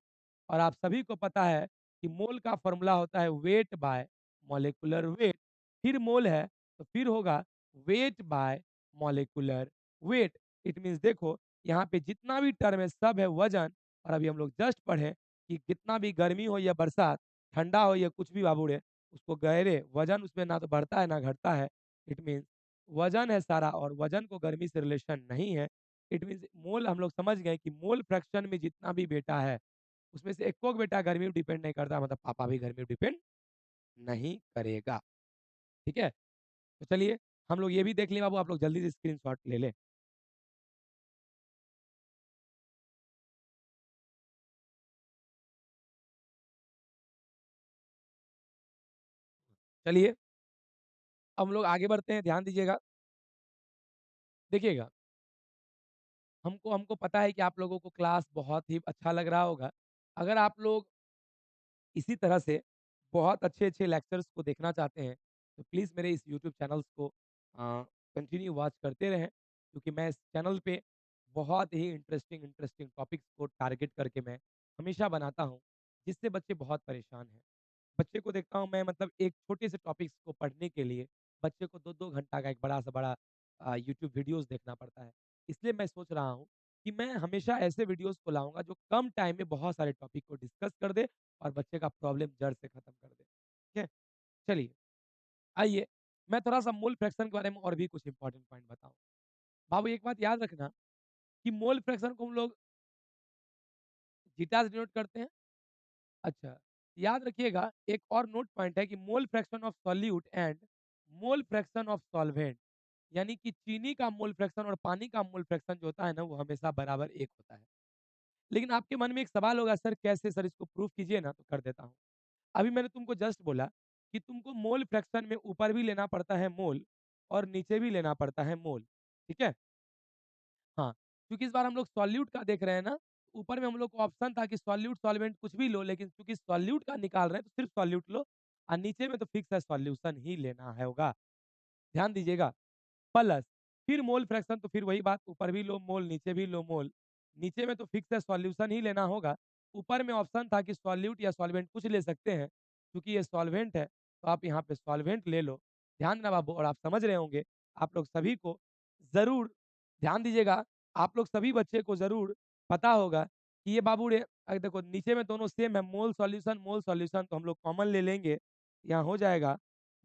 और आप सभी को पता है कि मोल का फॉर्मूला होता है वेट बाय मॉलिक्यूलर वेट। फिर मोल है तो फिर होगा wait by molecular wait. It means देखो, यहाँ पे जितना भी टर्म है सब है वजन। और अभी हम लोग जस्ट पढ़े कि कितना भी गर्मी हो या बरसात, ठंडा हो या कुछ भी बाबूड़े, उसको गहरे वजन उसमें ना तो बढ़ता है ना घटता है। इट मीन्स वजन है सारा, और वजन को गर्मी से रिलेशन नहीं है। इट मीन्स मोल, हम लोग समझ गए कि मोल फ्रैक्शन में जितना भी बेटा है उसमें से एक बेटा गर्मी पे डिपेंड नहीं करता, मतलब पापा भी गर्मी पे डिपेंड नहीं करेगा। ठीक है, तो चलिए हम लोग ये भी देख लें बाबू, आप लोग जल्दी से स्क्रीनशॉट ले लें। चलिए अब हम लोग आगे बढ़ते हैं, ध्यान दीजिएगा। देखिएगा, हमको हमको पता है कि आप लोगों को क्लास बहुत ही अच्छा लग रहा होगा। अगर आप लोग इसी तरह से बहुत अच्छे-अच्छे लेक्चर्स को देखना चाहते हैं, तो प्लीज़ मेरे इस यूट्यूब चैनल्स को कंटिन्यू वॉच करते रहें, क्योंकि मैं इस चैनल पे बहुत ही इंटरेस्टिंग इंटरेस्टिंग टॉपिक्स को टारगेट करके मैं हमेशा बनाता हूँ, जिससे बच्चे बहुत परेशान हैं। बच्चे को देखता हूँ मैं, मतलब एक छोटे से टॉपिक्स को पढ़ने के लिए बच्चे को 2-2 घंटा का एक बड़ा से बड़ा यूट्यूब वीडियोज़ देखना पड़ता है। इसलिए मैं सोच रहा हूँ कि मैं हमेशा ऐसे वीडियोज़ को लाऊँगा जो कम टाइम में बहुत सारे टॉपिक को डिस्कस कर दे और बच्चे का प्रॉब्लम जड़ से खत्म कर दे। ठीक है? चलिए, आइए मैं थोड़ा-सा मोल फ्रैक्शन के बारे में और भी कुछ इंपॉर्टेंट पॉइंट बताऊँ। बाबू एक बात याद रखना कि मोल फ्रैक्शन को हम लोग जीटा से डिनोट करते हैं। अच्छा, याद रखिएगा एक और नोट पॉइंट है कि mole fraction of solute and mole fraction of solvent, यानी कि चीनी का मोल फ्रैक्शन और पानी का मोल फ्रैक्शन जो होता है ना, वो हमेशा बराबर एक होता है। लेकिन आपके मन में एक सवाल होगा, सर कैसे सर, इसको प्रूफ कीजिए ना, तो कर देता हूँ। अभी मैंने तुमको जस्ट बोला कि तुमको मोल फ्रैक्शन में ऊपर भी लेना पड़ता है मोल और नीचे भी लेना पड़ता है मोल, ठीक है? हाँ, क्योंकि इस बार हम लोग सॉल्यूट का देख रहे हैं ना, ऊपर में हम लोग को ऑप्शन था कि सॉल्यूट, सॉल्वेंट कुछ भी लो, लेकिन चूँकि सॉल्यूट का निकाल रहे हैं तो सिर्फ सॉल्यूट लो और नीचे में तो फिक्स है सॉल्यूशन ही लेना है होगा। ध्यान दीजिएगा। प्लस फिर मोल फ्रैक्शन तो फिर वही बात, ऊपर भी लो मोल, नीचे भी लो मोल। नीचे में तो फिक्स है सॉल्यूशन ही लेना होगा। ऊपर में ऑप्शन था कि सॉल्यूट या सॉल्वेंट कुछ ले सकते हैं। क्योंकि ये सॉल्वेंट है, तो आप यहाँ पे सॉल्वेंट ले लो। ध्यान देना बाबू, और आप समझ रहे होंगे, आप लोग सभी को ज़रूर ध्यान दीजिएगा, आप लोग सभी बच्चे को ज़रूर पता होगा कि ये बाबू रे देखो नीचे में दोनों सेम है, मोल सॉल्यूशन तो हम लोग कॉमन ले लेंगे। यहाँ हो जाएगा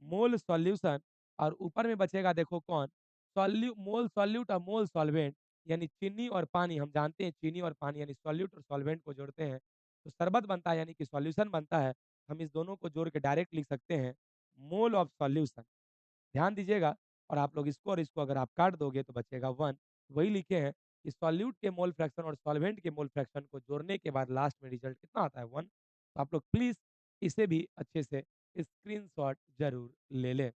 मोल सॉल्यूशन और ऊपर में बचेगा देखो कौन? मोल सॉल्यूट और मोल सॉल्वेंट, यानी चीनी और पानी। हम जानते हैं चीनी और पानी यानी सॉल्यूट और सॉल्वेंट को जोड़ते हैं तो शरबत बनता है, यानी कि सॉल्यूशन बनता है। हम इस दोनों को जोड़ के डायरेक्ट लिख सकते हैं मोल ऑफ सॉल्यूशन। ध्यान दीजिएगा, और आप लोग इसको और इसको अगर आप काट दोगे तो बचेगा 1। वही लिखे हैं कि सॉल्यूट के मोल फ्रैक्शन और सॉल्वेंट के मोल फ्रैक्शन को जोड़ने के बाद लास्ट में रिजल्ट कितना आता है 1। तो आप लोग प्लीज़ इसे भी अच्छे से स्क्रीनशॉट ज़रूर ले लें।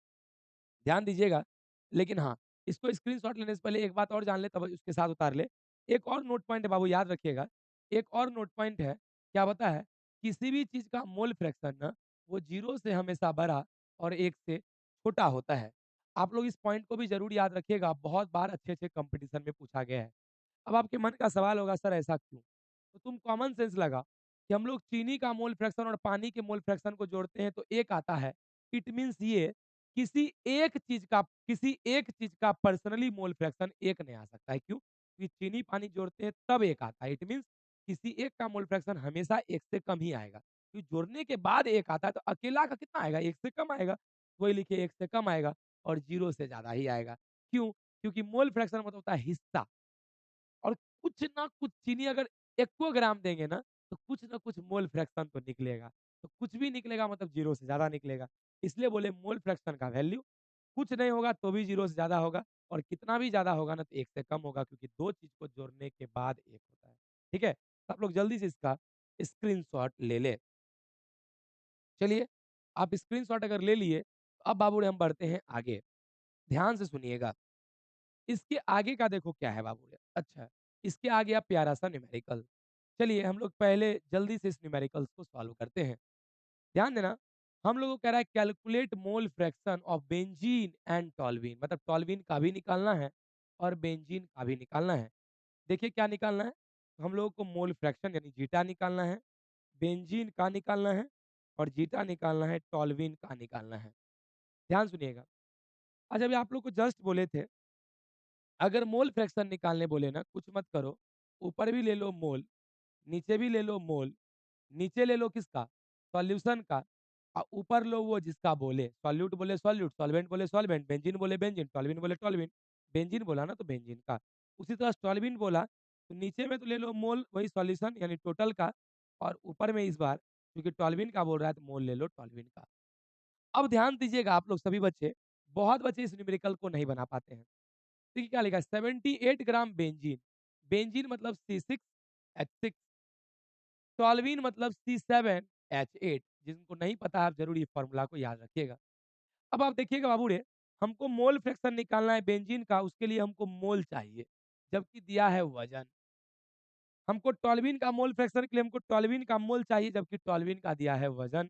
ध्यान दीजिएगा। लेकिन हाँ, इसको स्क्रीनशॉट लेने से पहले एक बात और जान लें, तब उसके साथ उतार लें। एक और नोट पॉइंट है बाबू, याद रखिएगा। एक और नोट पॉइंट है, क्या पता है? किसी भी चीज़ का मोल फ्रैक्शन ना, वो 0 से हमेशा बड़ा और 1 से छोटा होता है। आप लोग इस पॉइंट को भी ज़रूर याद रखिएगा, बहुत बार अच्छे-अच्छे कॉम्पिटिशन में पूछा गया है। अब आपके मन का सवाल होगा, सर ऐसा क्यों? तो तुम कॉमन सेंस लगा कि हम लोग चीनी का मोल फ्रैक्शन और पानी के मोल फ्रैक्शन को जोड़ते हैं तो 1 आता है। इट मीन्स ये किसी एक चीज़ का पर्सनली मोल फ्रैक्शन 1 नहीं आ सकता है। क्यों? क्योंकि चीनी पानी जोड़ते हैं तब 1 आता है। इट मीन्स किसी एक का मोल फ्रैक्शन हमेशा 1 से कम ही आएगा। क्योंकि जोड़ने के बाद 1 आता है तो अकेला का कितना आएगा? 1 से कम आएगा। वही लिखिए 1 से कम आएगा और 0 से ज़्यादा ही आएगा। क्यों? क्योंकि मोल फ्रैक्शन मतलब होता है हिस्सा। और कुछ ना कुछ चीनी अगर 1 ग्राम देंगे ना, तो कुछ ना कुछ मोल फ्रैक्शन तो निकलेगा। तो कुछ भी निकलेगा मतलब 0 से ज़्यादा निकलेगा। इसलिए बोले मोल फ्रैक्शन का वैल्यू कुछ नहीं होगा तो भी 0 से ज़्यादा होगा और कितना भी ज़्यादा होगा ना तो 1 से कम होगा, क्योंकि 2 चीज़ को जोड़ने के बाद 1 होता है। ठीक है? तो आप लोग जल्दी से इसका स्क्रीनशॉट ले लें। चलिए, आप स्क्रीनशॉट अगर ले लिए, तो अब बाबू रे हम बढ़ते हैं आगे। ध्यान से सुनिएगा। इसके आगे का देखो क्या है बाबू रे। अच्छा, इसके आगे आप प्यारा-सा न्यूमेरिकल। चलिए हम लोग पहले जल्दी से इस न्यूमेरिकल्स को सॉल्व करते हैं। ध्यान देना, हम लोगों को कह रहा है calculate mole fraction of benzene and toluene, मतलब टॉल्यूइन का भी निकालना है और बेंजीन का भी निकालना है। देखिए क्या निकालना है? हम लोगों को मोल फ्रैक्शन यानी जीटा निकालना है, बेंजीन का निकालना है और जीटा निकालना है, टॉल्यूइन का निकालना है। ध्यान सुनिएगा। अच्छा, अभी आप लोग को जस्ट बोले थे, अगर मोल फ्रैक्शन निकालने बोले ना, कुछ मत करो, ऊपर भी ले लो मोल, नीचे भी ले लो मोल, नीचे ले लो किसका? सॉल्यूशन का, ऊपर लो वो जिसका बोले, सॉल्यूट बोले सॉल्यूट, सॉल्वेंट बोले सॉल्वेंट, बेंजीन बोले बेंजीन, टॉल्यूइन बोले टॉल्यूइन। बेंजीन बोला ना तो बेंजीन का। उसी तरह टॉल्यूइन बोला तो नीचे में तो ले लो मोल, वही सॉल्यूशन यानी टोटल का, और ऊपर में इस बार क्योंकि टॉल्यूइन का बोल रहा है तो मोल ले लो टॉल्यूइन का। अब ध्यान दीजिएगा आप लोग सभी बच्चे, बहुत बच्चे इस न्यूमेरिकल को नहीं बना पाते हैं। देखिए क्या लिखा है, 78 ग्राम बेंजीन। बेंजीन मतलब C6H6, टॉल्यूइन मतलब C7H8। जिनको नहीं पता आप जरूर ये फॉर्मूला को याद रखिएगा। अब आप देखिएगा बाबू रे, हमको मोल फ्रैक्शन निकालना है बेंजीन का, उसके लिए हमको मोल चाहिए, जबकि दिया है वजन। हमको टॉल्यूइन का मोल फ्रैक्शन के लिए हमको टॉल्यूइन का मोल चाहिए, जबकि टॉल्यूइन का दिया है वजन।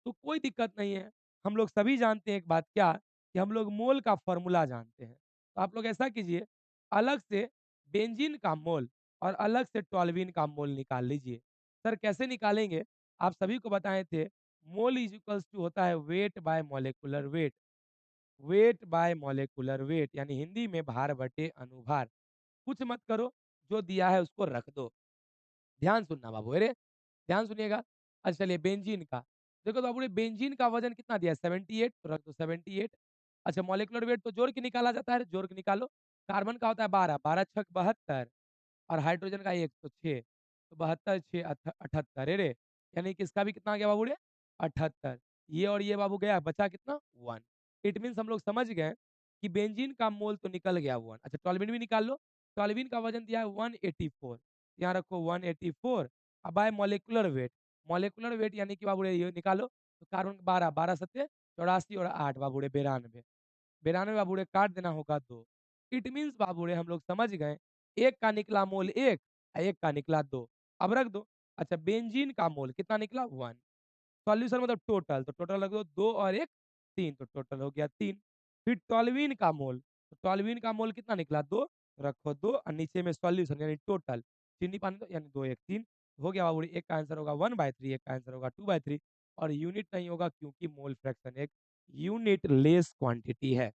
तो कोई दिक्कत नहीं है। हम लोग सभी जानते हैं एक बात, क्या? कि हम लोग मोल का फ़ॉर्मूला जानते हैं। तो आप लोग ऐसा कीजिए, अलग से बेंजीन का मोल और अलग से टॉल्यूइन का मोल निकाल लीजिए। सर कैसे निकालेंगे? आप सभी को बताए थे, मोल इज़ इक्वल्स टू होता है wait by molecular wait. Wait by molecular wait यानी हिंदी में भार बटे अनुभार। कुछ मत करो, जो दिया है उसको रख दो। ध्यान सुनना बाबू, अरे! ध्यान सुनिएगा। अच्छा चलिए बेंजीन का। देखो तो बाबू बेंजीन का वज़न कितना दिया है? 78, तो रख दो 78। अच्छा मॉलिक्यूलर वेट तो जोड़ के निकाला जाता है, जोड़ के निकालो। कार्बन का होता है 12, 12 छक 72 और हाइड्रोजन का 1 तो 6, तो 72 6 78 अरे रे! यानी कि इसका भी कितना आ गया बाबू रे 78। ये और ये बाबू गया, बचा कितना 1। इट मीन्स हम लोग समझ गए कि बेंजीन का मोल तो निकल गया 1। अच्छा टोल्यूइन भी निकाल लो। टोल्यूइन का वजन दिया है 184, यहाँ रखो 184। अब आए मॉलिक्यूलर वेट। मॉलिक्यूलर वेट यानी कि बाबू रे ये निकालो, तो कार्बन 12, 12 सत्ते 84 और 8 बाबू रे 92। 92 बाबू रे काट देना होगा 2। इट मीन्स बाबू रे हम लोग समझ गए, एक का निकला मोल 1, एक का निकला 2। अब रख दो। अच्छा बेंजीन का मोल कितना निकला 1। सॉल्यूशन मतलब टोटल, तो टोटल रख दो 2 और 1 3, तो टोटल हो गया 3। फिर टोल्यूइन का मोल, तो टोल्यूइन का मोल कितना निकला 2, रखो 2 और नीचे में सॉल्यूशन यानी टोटल चीनी पानी दो यानी 2 1 3 हो गया बाबू। एक का आंसर होगा 1/3, एक का आंसर होगा 2/3 और यूनिट नहीं होगा क्योंकि मोल फ्रैक्शन एक यूनिट लेस क्वांटिटी है।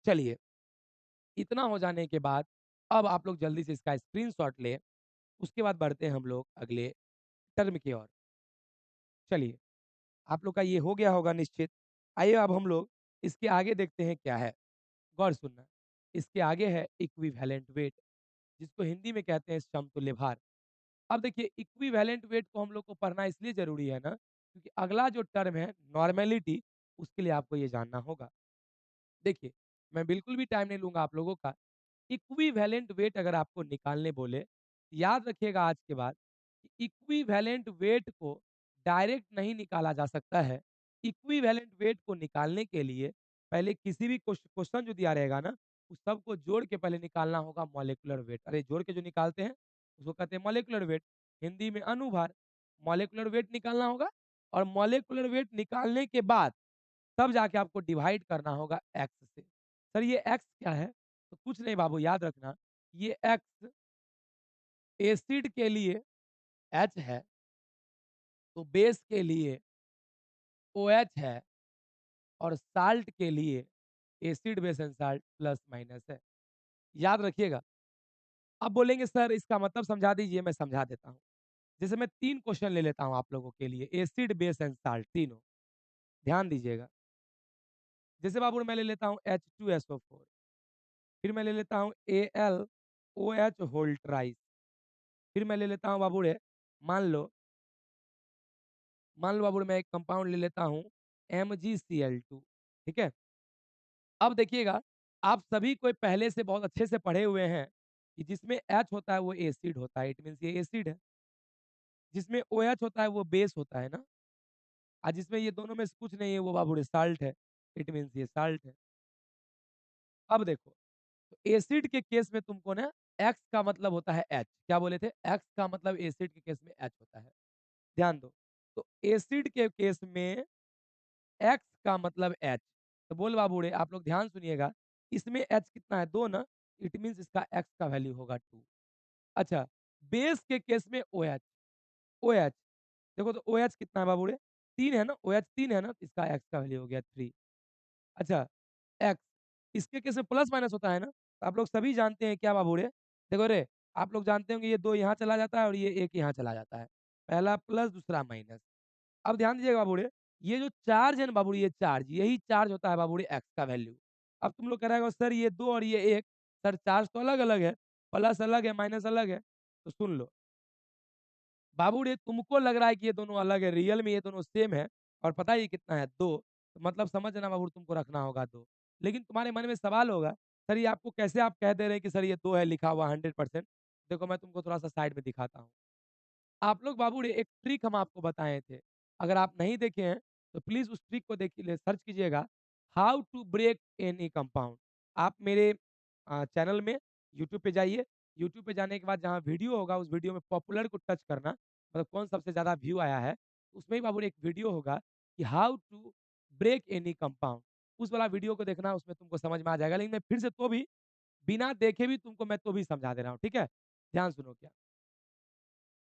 चलिए इतना हो जाने के बाद अब आप लोग जल्दी से इसका स्क्रीनशॉट लें, उसके बाद बढ़ते हैं हम लोग अगले टर्म की ओर। चलिए आप लोग का ये हो गया होगा निश्चित। आइए अब हम लोग इसके आगे देखते हैं क्या है। गौर सुनना, इसके आगे है इक्विवेलेंट वेट, जिसको हिंदी में कहते हैं समतुल्य भार। अब देखिए इक्विवेलेंट वेट को हम लोग को पढ़ना इसलिए जरूरी है ना, क्योंकि अगला जो टर्म है नॉर्मेलिटी, उसके लिए आपको ये जानना होगा। देखिए मैं बिल्कुल भी टाइम नहीं लूंगा आप लोगों का। इक्विवेलेंट वेट अगर आपको निकालने बोले, याद रखिएगा आज के बाद कि इक्विवेलेंट वेट को डायरेक्ट नहीं निकाला जा सकता है। इक्विवेलेंट वेट को निकालने के लिए पहले किसी भी क्वेश्चन जो दिया रहेगा ना, उस सबको जोड़ के पहले निकालना होगा मॉलिक्यूलर वेट। अरे जोड़ के जो निकालते हैं उसको कहते हैं मॉलिक्यूलर वेट, हिंदी में अनुभार। मॉलिक्यूलर वेट निकालना होगा और मॉलिक्यूलर वेट निकालने के बाद तब जाके आपको डिवाइड करना होगा एक्स से। सर ये एक्स क्या है? तो कुछ नहीं बाबू, याद रखना ये एक्स एसिड के लिए एच है, तो बेस के लिए ओ एच है और साल्ट के लिए acid base and salt plus minus है। याद रखिएगा। अब बोलेंगे सर इसका मतलब समझा दीजिए, मैं समझा देता हूँ। जैसे मैं 3 क्वेश्चन ले लेता हूँ आप लोगों के लिए, एसिड बेस एंड साल्ट तीनों, ध्यान दीजिएगा। जैसे बाबू मैं ले लेता हूँ H2SO4, फिर मैं ले लेता हूँ AlOH होल ट्राइस, फिर मैं ले लेता हूँ बाबू रे, मान लो बाबू रे मैं एक कंपाउंड ले लेता हूँ MgCl2। ठीक है। अब देखिएगा, आप सभी कोई पहले से बहुत अच्छे से पढ़े हुए हैं कि जिसमें H होता है वो एसिड होता है, इट मीन्स ये एसिड है। जिसमें OH होता है वो बेस होता है ना, और जिसमें ये दोनों में से कुछ नहीं है वो बाबू रे साल्ट है, इट मीन्स ये साल्ट है। अब देखो, तो एसिड के केस में तुमको ना एक्स का मतलब होता है एच, क्या बोले थे? एक्स का मतलब एसिड के केस में एच होता है, ध्यान दो। तो एसिड के केस में एक्स का मतलब एच, तो बोल बाबू रे आप लोग ध्यान सुनिएगा, इसमें एच कितना है 2 ना, इट मीन्स इसका एक्स का वैल्यू होगा 2। अच्छा बेस के केस में ओ एच, ओ एच देखो तो ओ एच कितना है बाबू रे 3 है ना, ओ एच 3 है ना, तो इसका एक्स का वैल्यू हो गया 3। अच्छा एक्स, इसके केस में प्लस माइनस होता है ना, तो आप लोग सभी जानते हैं क्या बाबू रे, देखो रे आप लोग जानते होंगे ये 2 यहाँ चला जाता है और ये 1 यहाँ चला जाता है, पहला प्लस दूसरा माइनस। अब ध्यान दीजिएगा बाबू रे, ये जो चार्ज है ना बाबू रे, ये चार्ज यही चार्ज होता है बाबू रे एक्स का वैल्यू। अब तुम लोग कह रहे हो सर ये 2 और ये 1, सर चार्ज तो अलग अलग है, प्लस अलग है माइनस अलग है, तो सुन लो बाबू रे तुमको लग रहा है कि ये दोनों अलग है, रियल में ये दोनों सेम है और पता है ये कितना है 2, तो मतलब समझना बाबू तुमको रखना होगा 2। लेकिन तुम्हारे मन में सवाल होगा सर ये आपको कैसे आप कह दे रहे हैं कि सर ये 2 है लिखा हुआ 100%। देखो मैं तुमको थोड़ा सा साइड में दिखाता हूँ। आप लोग बाबू रे एक ट्रिक हम आपको बताए थे, अगर आप नहीं देखे हैं तो प्लीज उस ट्रिक को देखिए, सर्च कीजिएगा how to break any compound. आप मेरे चैनल में यूट्यूब पे जाइए, यूट्यूब पे जाने के बाद जहाँ वीडियो होगा उस वीडियो में पॉपुलर को टच करना, मतलब कौन सबसे ज्यादा व्यू आया है, उसमें ही बाबू रे एक वीडियो होगा कि how to break any compound, उस वाला वीडियो को देखना, उसमें तुमको समझ में आ जाएगा। लेकिन मैं फिर से तो भी बिना देखे भी तुमको मैं तो भी समझा दे रहा हूँ, ठीक है? ध्यान सुनो क्या,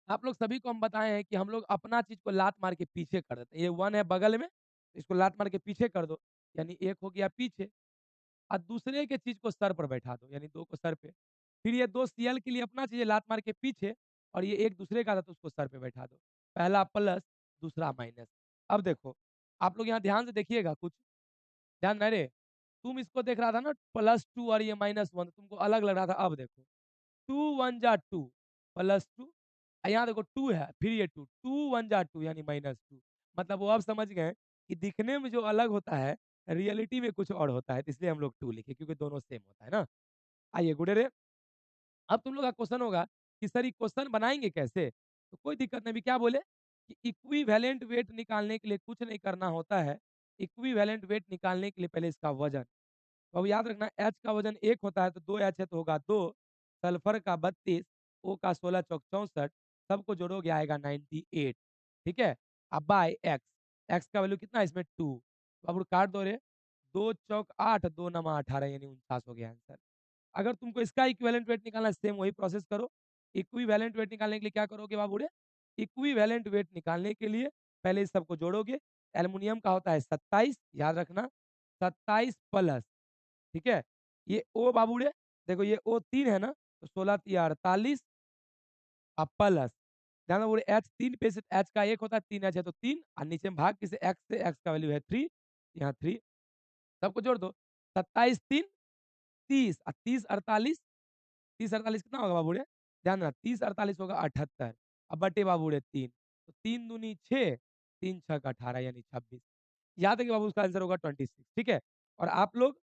आप लोग सभी को हम बताए हैं कि हम लोग अपना चीज को लात मार के पीछे कर देते हैं। ये 1 है बगल में, इसको लात मार के पीछे कर दो, यानी 1 हो गया पीछे, और दूसरे के चीज को सर पर बैठा दो, यानी 2 को सर पे। फिर ये 2 सीएल के लिए अपना चीज लात मार के पीछे, और ये एक दूसरे का था तो उसको सर पे बैठा दो। पहला प्लस, दूसरा माइनस। अब देखो, आप लोग यहाँ ध्यान से देखिएगा कुछ, ध्यान न रे, तुम इसको देख रहा था ना +2 और ये -1, तुमको अलग लग रहा था। अब देखो 2 1 जा 2 +2, यहाँ देखो 2 है, फिर ये 2, 2 1 जा 2 यानी -2 मतलब वो अब समझ गए कि दिखने में जो अलग होता है, रियलिटी में कुछ और होता है, तो इसलिए हम लोग 2 लिखे क्योंकि दोनों सेम होता है ना। आइए गुडेरे अब तुम लोग का क्वेश्चन होगा कि सर ये क्वेश्चन बनाएँगे कैसे? तो कोई दिक्कत नहीं, अभी क्या बोले कि इक्विवेलेंट वेट निकालने के लिए कुछ नहीं करना होता है। इक्विवेलेंट वेट निकालने के लिए पहले इसका वज़न, तो अब याद रखना H का वज़न 1 होता है तो 2 H है तो होगा 2, सल्फर का 32, O का 16 चौक 64 सबको जोड़ोगे आएगा 98 ठीक है? अब बाय X, X का वैल्यू कितना है इसमें 2 अब काट दो रे, 2 चौक 8, 2 नमा 18 यानी 49 हो गया आंसर। अगर तुमको इसका इक्विवेलेंट वेट निकालना है सेम वही प्रोसेस करो। इक्विवेलेंट वेट निकालने के लिए क्या करोगे बाबूड़े? इक्विवेलेंट वेट निकालने के लिए पहले इस सबको जोड़ोगे। एल्युमिनियम का होता है 27 याद रखना 27 प्लस ठीक है? ये O बाबूड़े देखो ये O 3 है ना तो 16 तिया 48 प्लस ध्यान रखो H 3 पे से H का 1 होता है 3 H है तो 3 और नीचे में भाग किसे X से X का वैल्यू है 3 यहाँ 3 सबको जोड़ दो 27 3 30 और 30 48 30 48 कितना होगा बाबूड़े? ध्यान देना 30 48 होगा 78 अब बटे बाबूड़े 3 तो 3 दूनी 6 3 छक 18 यानी 26 याद है कि बाबू उसका आंसर होगा 26 ठीक है? और आप लोग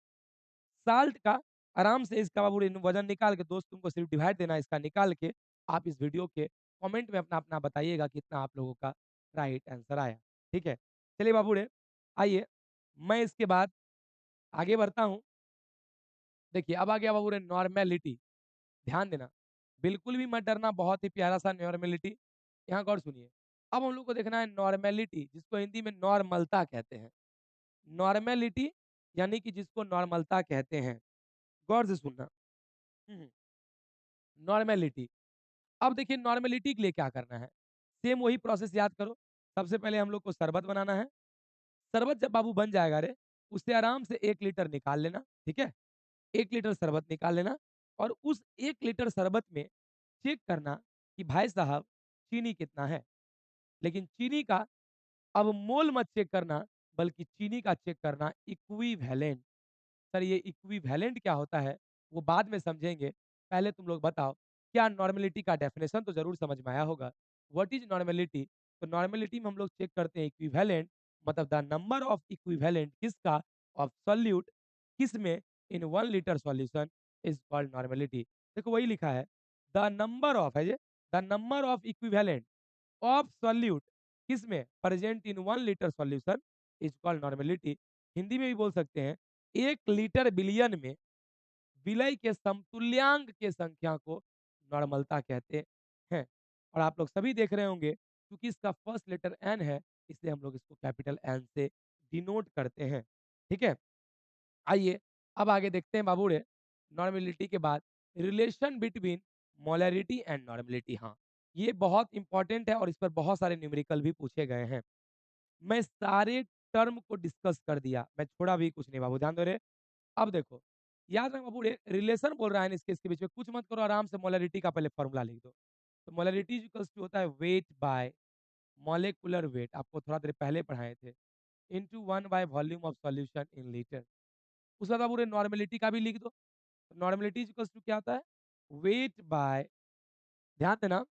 साल्ट का आराम से इसका बाबूड़े वजन निकाल के दोस्त तुमको सिर्फ डिवाइड देना है इसका निकाल के आप इस वीडियो के कमेंट में अपना-अपना बताइएगा कितना आप लोगों का राइट आंसर आया। ठीक है? चलिए बाबूड़े आइए मैं इसके बाद आगे बढ़ता हूँ। देखिए अब आ गया बाबूड़े नॉर्मेलिटी ध्यान देना, बिल्कुल भी मत डरना बहुत ही प्यारा-सा नॉर्मेलिटी यहाँ गौर सुनिए। अब हम लोग को देखना है नॉर्मेलिटी जिसको हिंदी में नॉर्मलता कहते हैं। नॉर्मेलिटी यानी कि जिसको नॉर्मलता कहते हैं। गौर से सुनना। हुँ, नॉर्मेलिटी अब देखिए नॉर्मेलिटी के लिए क्या करना है? सेम वही प्रोसेस याद करो। सबसे पहले हम लोग को शरबत बनाना है। शरबत जब बाबू बन जाएगा रे, उससे आराम से 1 लीटर निकाल लेना, ठीक है? 1 लीटर शरबत निकाल लेना और उस 1 लीटर शरबत में चेक करना कि भाई साहब चीनी कितना है। लेकिन चीनी का अब मोल मत चेक करना, बल्कि चीनी का चेक करना इक्विवेलेंट। सर ये इक्विवेलेंट क्या होता है, वो बाद में समझेंगे। पहले तुम लोग बताओ, क्या नॉर्मेलिटी का डेफिनेशन तो ज़रूर समझ में आया होगा। What is normality? तो नॉर्मेलिटी में हम लोग चेक करते हैं इक्विवेलेंट मतलब द नंबर ऑफ इक्विवेलेंट किसका ऑफ सोल्यूट किसमें in 1 litre solution is called normality. देखो वही लिखा है, द नंबर ऑफ है ये, the number of equivalent of solute किसमें present in 1 litre solution is called normality. Hindi में भी बोल सकते हैं 1 लीटर बिलियन में विलय के समतुल्यांक के संख्या को नॉर्मलता कहते हैं। और आप लोग सभी देख रहे होंगे क्योंकि इसका फर्स्ट लेटर एन है इसलिए हम लोग इसको कैपिटल एन से डिनोट करते हैं। ठीक है? आइए अब आगे देखते हैं बाबूड़े नॉर्मेलिटी के बाद relation between molarity and normality. हाँ ये बहुत इंपॉर्टेंट है और इस पर बहुत सारे न्यूमेरिकल भी पूछे गए हैं। मैं सारे टर्म को डिस्कस कर दिया, मैं छोड़ा भी कुछ नहीं बाबू ध्यान दो रे। अब देखो याद रखना बाबू रिलेशन बोल रहा है ना इसके बीच में कुछ मत करो आराम से मोलरिटी का पहले फॉर्मूला लिख दो। तो मोलरिटी इक्वल्स टू होता है वेट बाय मॉलिक्यूलर वेट आपको थोड़ा देर पहले पढ़ाए थे into 1 by volume of solution in litre. उसके बाद पूरे नॉर्मेलिटी का भी लिख दो। नॉर्मेलिटी इक्वल्स टू क्या होता है वेट बाय ध्यान देना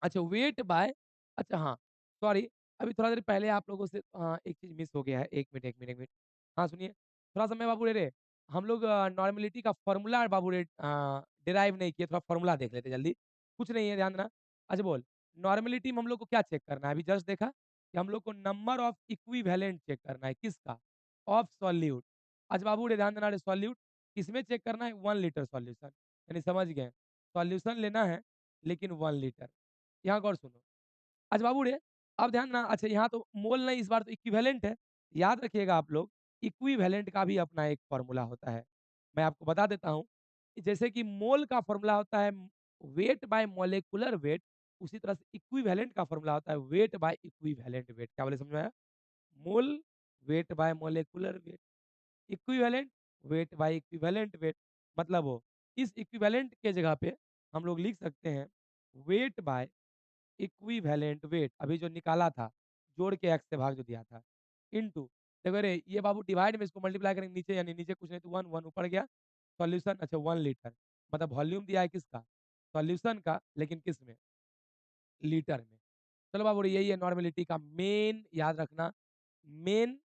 अच्छा वेट बाय अच्छा हाँ सॉरी अभी थोड़ा देर पहले आप लोगों से एक चीज मिस हो गया है 1 मिनट 1 मिनट 1 मिनट हाँ सुनिए थोड़ा सा मैं बाबू रे हम लोग नॉर्मेलिटी का फॉर्मूला बाबू रे डिराइव नहीं किए थोड़ा फॉर्मूला देख लेते जल्दी कुछ नहीं है ध्यान देना अच्छा बोल नॉर्मेलिटी में हम लोग को क्या चेक करना है अभी जस्ट देखा कि हम लोग को नंबर ऑफ इक्विवेलेंट चेक करना है किसका ऑफ सॉल्यूट अच्छा बाबू रे ध्यान देना रे सॉल्यूट किसमें चेक करना है 1 लीटर सॉल्यूशन यानी समझ गए सॉल्यूशन लेना है लेकिन 1 लीटर यहाँ गौर सुनो। अच्छा बाबू रे अब ध्यान ना अच्छा यहाँ तो मोल नहीं इस बार तो इक्विवेलेंट है। याद रखिएगा आप लोग इक्विवेलेंट का भी अपना एक फ़ॉर्मूला होता है। मैं आपको बता देता हूँ कि जैसे कि मोल का फ़ॉर्मूला होता है वेट बाय मॉलिक्यूलर वेट उसी तरह से इक्विवेलेंट का फ़ॉर्मूला होता है वेट बाय इक्विवेलेंट वेट। क्या बोले समझ में आया? Mole weight by molecular weight equivalent weight by equivalent weight मतलब वो इस इक्विवेलेंट के जगह पे हम लोग लिख सकते हैं वेट बाय इक्विवेलेंट वेट अभी जो निकाला था, जोड़ के एक्स से भाग जो दिया था, इंटू देखो रे ये बाबू डिवाइड में इसको मल्टीप्लाई करेंगे नीचे यानी नीचे कुछ नहीं तो 1 1 ऊपर गया। सॉल्यूशन अच्छा 1 लीटर मतलब वॉल्यूम दिया है किसका? सॉल्यूशन का लेकिन किस में? लीटर में। चलो बाबू यही है नॉर्मेलिटी का मेन, याद रखना मेन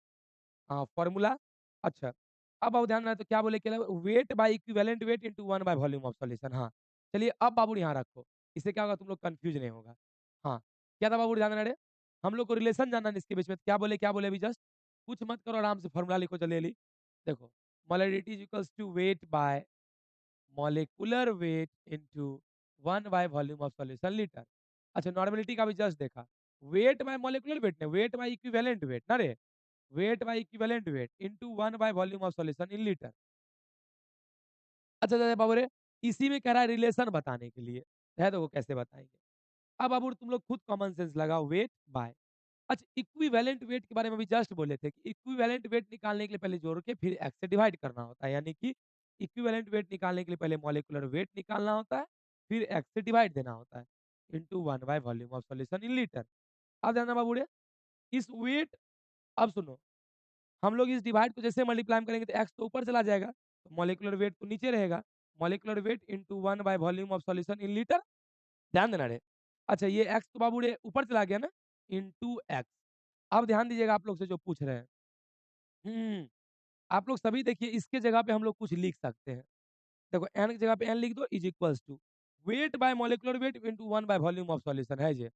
फॉर्मूला। अच्छा, अब बाबू ध्यान रहे तो क्या बोले, क्या wait by equivalent weight into 1 by volume of solution. हाँ, चलिए अब बाबू यहाँ रखो, इससे क्या होगा तुम लोग कंफ्यूज नहीं होगा। हाँ, क्या था बाबू ध्यान रहे, हम लोग को रिलेशन जानना है इसके बीच में, क्या बोले अभी जस्ट, कुछ मत करो आराम से फॉर्मूला लिखो जल्दी। देखो, molarity is equals to weight by molecular weight into 1 by volume of solution litre. अच्छा, नॉर्मेलिटी का भी जस्ट देखा, वेट बाय मॉलिक्यूलर वेट ने, वेट बाय इक्विवेलेंट वेट ना रे, weight by equivalent weight into 1 by volume of solution in litre. अच्छा बाबू रे, इसी में कह रहा है रिलेशन बताने के लिए है, तो वो कैसे बताएंगे। अब बाबू तुम लोग खुद कॉमन सेंस लगाओ, वेट बाय, अच्छा इक्विवेलेंट वेट के बारे में भी जस्ट बोले थे कि इक्विवेलेंट वेट निकालने के लिए पहले जोड़ के फिर एक्स से डिवाइड करना होता है, यानी कि इक्विवेलेंट वेट निकालने के लिए पहले मॉलिक्यूलर वेट निकालना होता है, फिर एक्स से डिवाइड देना होता है into 1 by volume of solution in litre. अब ध्यान बाबू रे, इस वेट, अब सुनो, हम लोग इस डिवाइड को जैसे मल्टीप्लाई करेंगे तो एक्स तो ऊपर चला जाएगा, तो मॉलिक्यूलर वेट तो नीचे रहेगा, molecular weight into 1 by volume of solution in litre. ध्यान देना रे, अच्छा ये एक्स तो बाबू रे ऊपर चला गया ना, इनटू एक्स। अब ध्यान दीजिएगा आप लोग से जो पूछ रहे हैं, हम्म आप लोग सभी देखिए, इसके जगह पे हम लोग कुछ लिख सकते हैं। देखो एन की जगह पे एन लिख दो, is equals to weight by molecular weight into 1 by volume of solution है जे,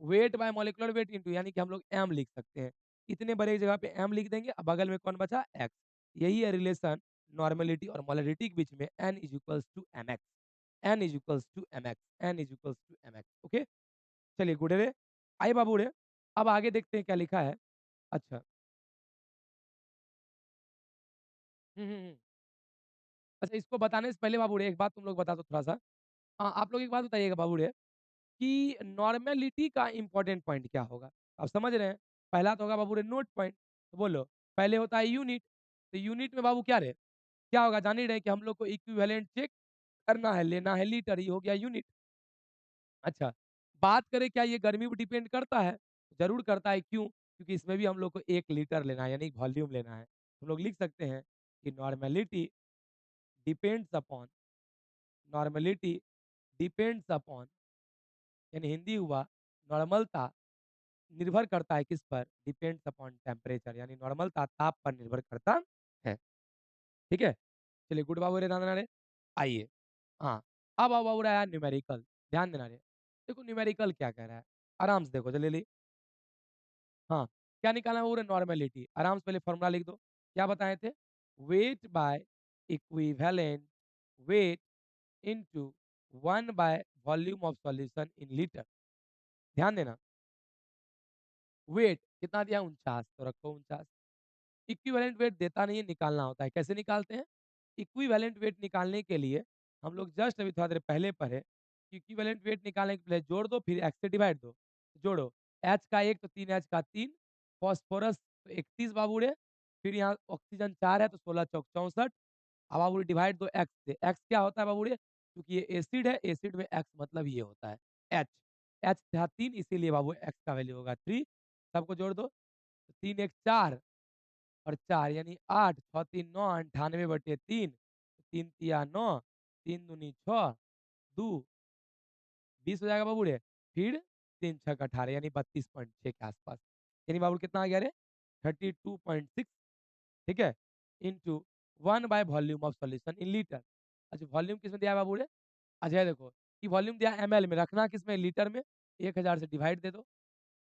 weight by molecular weight into, यानी कि हम लोग एम लिख सकते हैं, इतने बड़े जगह पे एम लिख देंगे, अब बगल में कौन बचा, एक्स। यही है रिलेशन नॉर्मेलिटी और मोलरिटी के बीच में, N is equals to M X, N is equals to M X, N is equals to M X. Okay, चलिए गुड रे, आइए बाबू रे, अब आगे देखते हैं क्या लिखा है। अच्छा, हम्म। अच्छा, इसको बताने से पहले बाबू रे एक बात तुम लोग बता दो थोड़ा सा। आप लोग एक बात बताइएगा बाबू रे, कि नॉर्मेलिटी का इंपॉर्टेंट पॉइंट क्या होगा, आप समझ रहे हैं। पहला तो होगा बाबू रे नोट पॉइंट, तो बोलो, पहले होता है यूनिट, तो यूनिट में बाबू क्या रहे, क्या होगा, जान ही रहे कि हम लोग को इक्विवेलेंट चेक करना है, लेना है लीटर, ही हो गया यूनिट। अच्छा, बात करें क्या ये गर्मी पर डिपेंड करता है, जरूर करता है, क्यों, क्योंकि इसमें भी हम लोग को 1 लीटर लेना है, यानी वॉल्यूम लेना है। हम लोग लिख सकते हैं कि normality depends upon, normality depends upon, यानी हिंदी हुआ नॉर्मलता निर्भर करता है किस पर, डिपेंड्स अपॉन टेम्परेचर, यानी नॉर्मलता ताप पर निर्भर करता है। ठीक है, चलिए गुड बाबू रे, दादा रे, आइए। हाँ, अब अब हो रहा है न्यूमेरिकल, ध्यान देना रे, देखो न्यूमेरिकल क्या कह रहा है, आराम से देखो जल्दी। हाँ, क्या निकालना है, वो नॉर्मेलिटी, आराम से पहले फॉर्मूला लिख दो, क्या बताए थे, wait by equivalent weight into 1 by volume of solution in litre. ध्यान देना, वेट कितना दिया, 49, तो रखो 49। इक्विवेलेंट वेट देता नहीं है, निकालना होता है, कैसे निकालते हैं, इक्विवेलेंट वेट निकालने के लिए हम लोग जस्ट अभी थोड़ा देर पहले पढ़े, इक्विवेलेंट वेट निकालने के पहले जोड़ दो, फिर एक्स से डिवाइड दो, जोड़ो, एच का 1 तो 3 एच का 3, फॉस्फोरस 31 बाबूड़े, फिर यहाँ ऑक्सीजन 4 है तो 16 चौक 64, अब बाबूड़े डिवाइड दो एक्स से, एक्स क्या होता है बाबूड़े, क्योंकि ये एसिड है, एसिड में एक्स मतलब ये होता है एच, एच था 3, इसीलिए बाबू एक्स का वैल्यू होगा 3, सबको जोड़ दो, 3 एक 4 और 4 यानी 8, 6 3 9, 98/3, 3 तिया 9, 3 दूनी 6, 2 20 हो जाएगा बाबू रे, फिर 3 6 18 यानी 32.6 के आसपास, यानी बाबू कितना आ गया रे, 32.6। ठीक है, into 1 by volume of solution in litre. अच्छा, वॉल्यूम किसमें दिया है बाबू रे, अच्छा ये देखो, कि वॉल्यूम दिया एमएल में, रखना किसमें, लीटर में, 1000 से डिवाइड दे दो,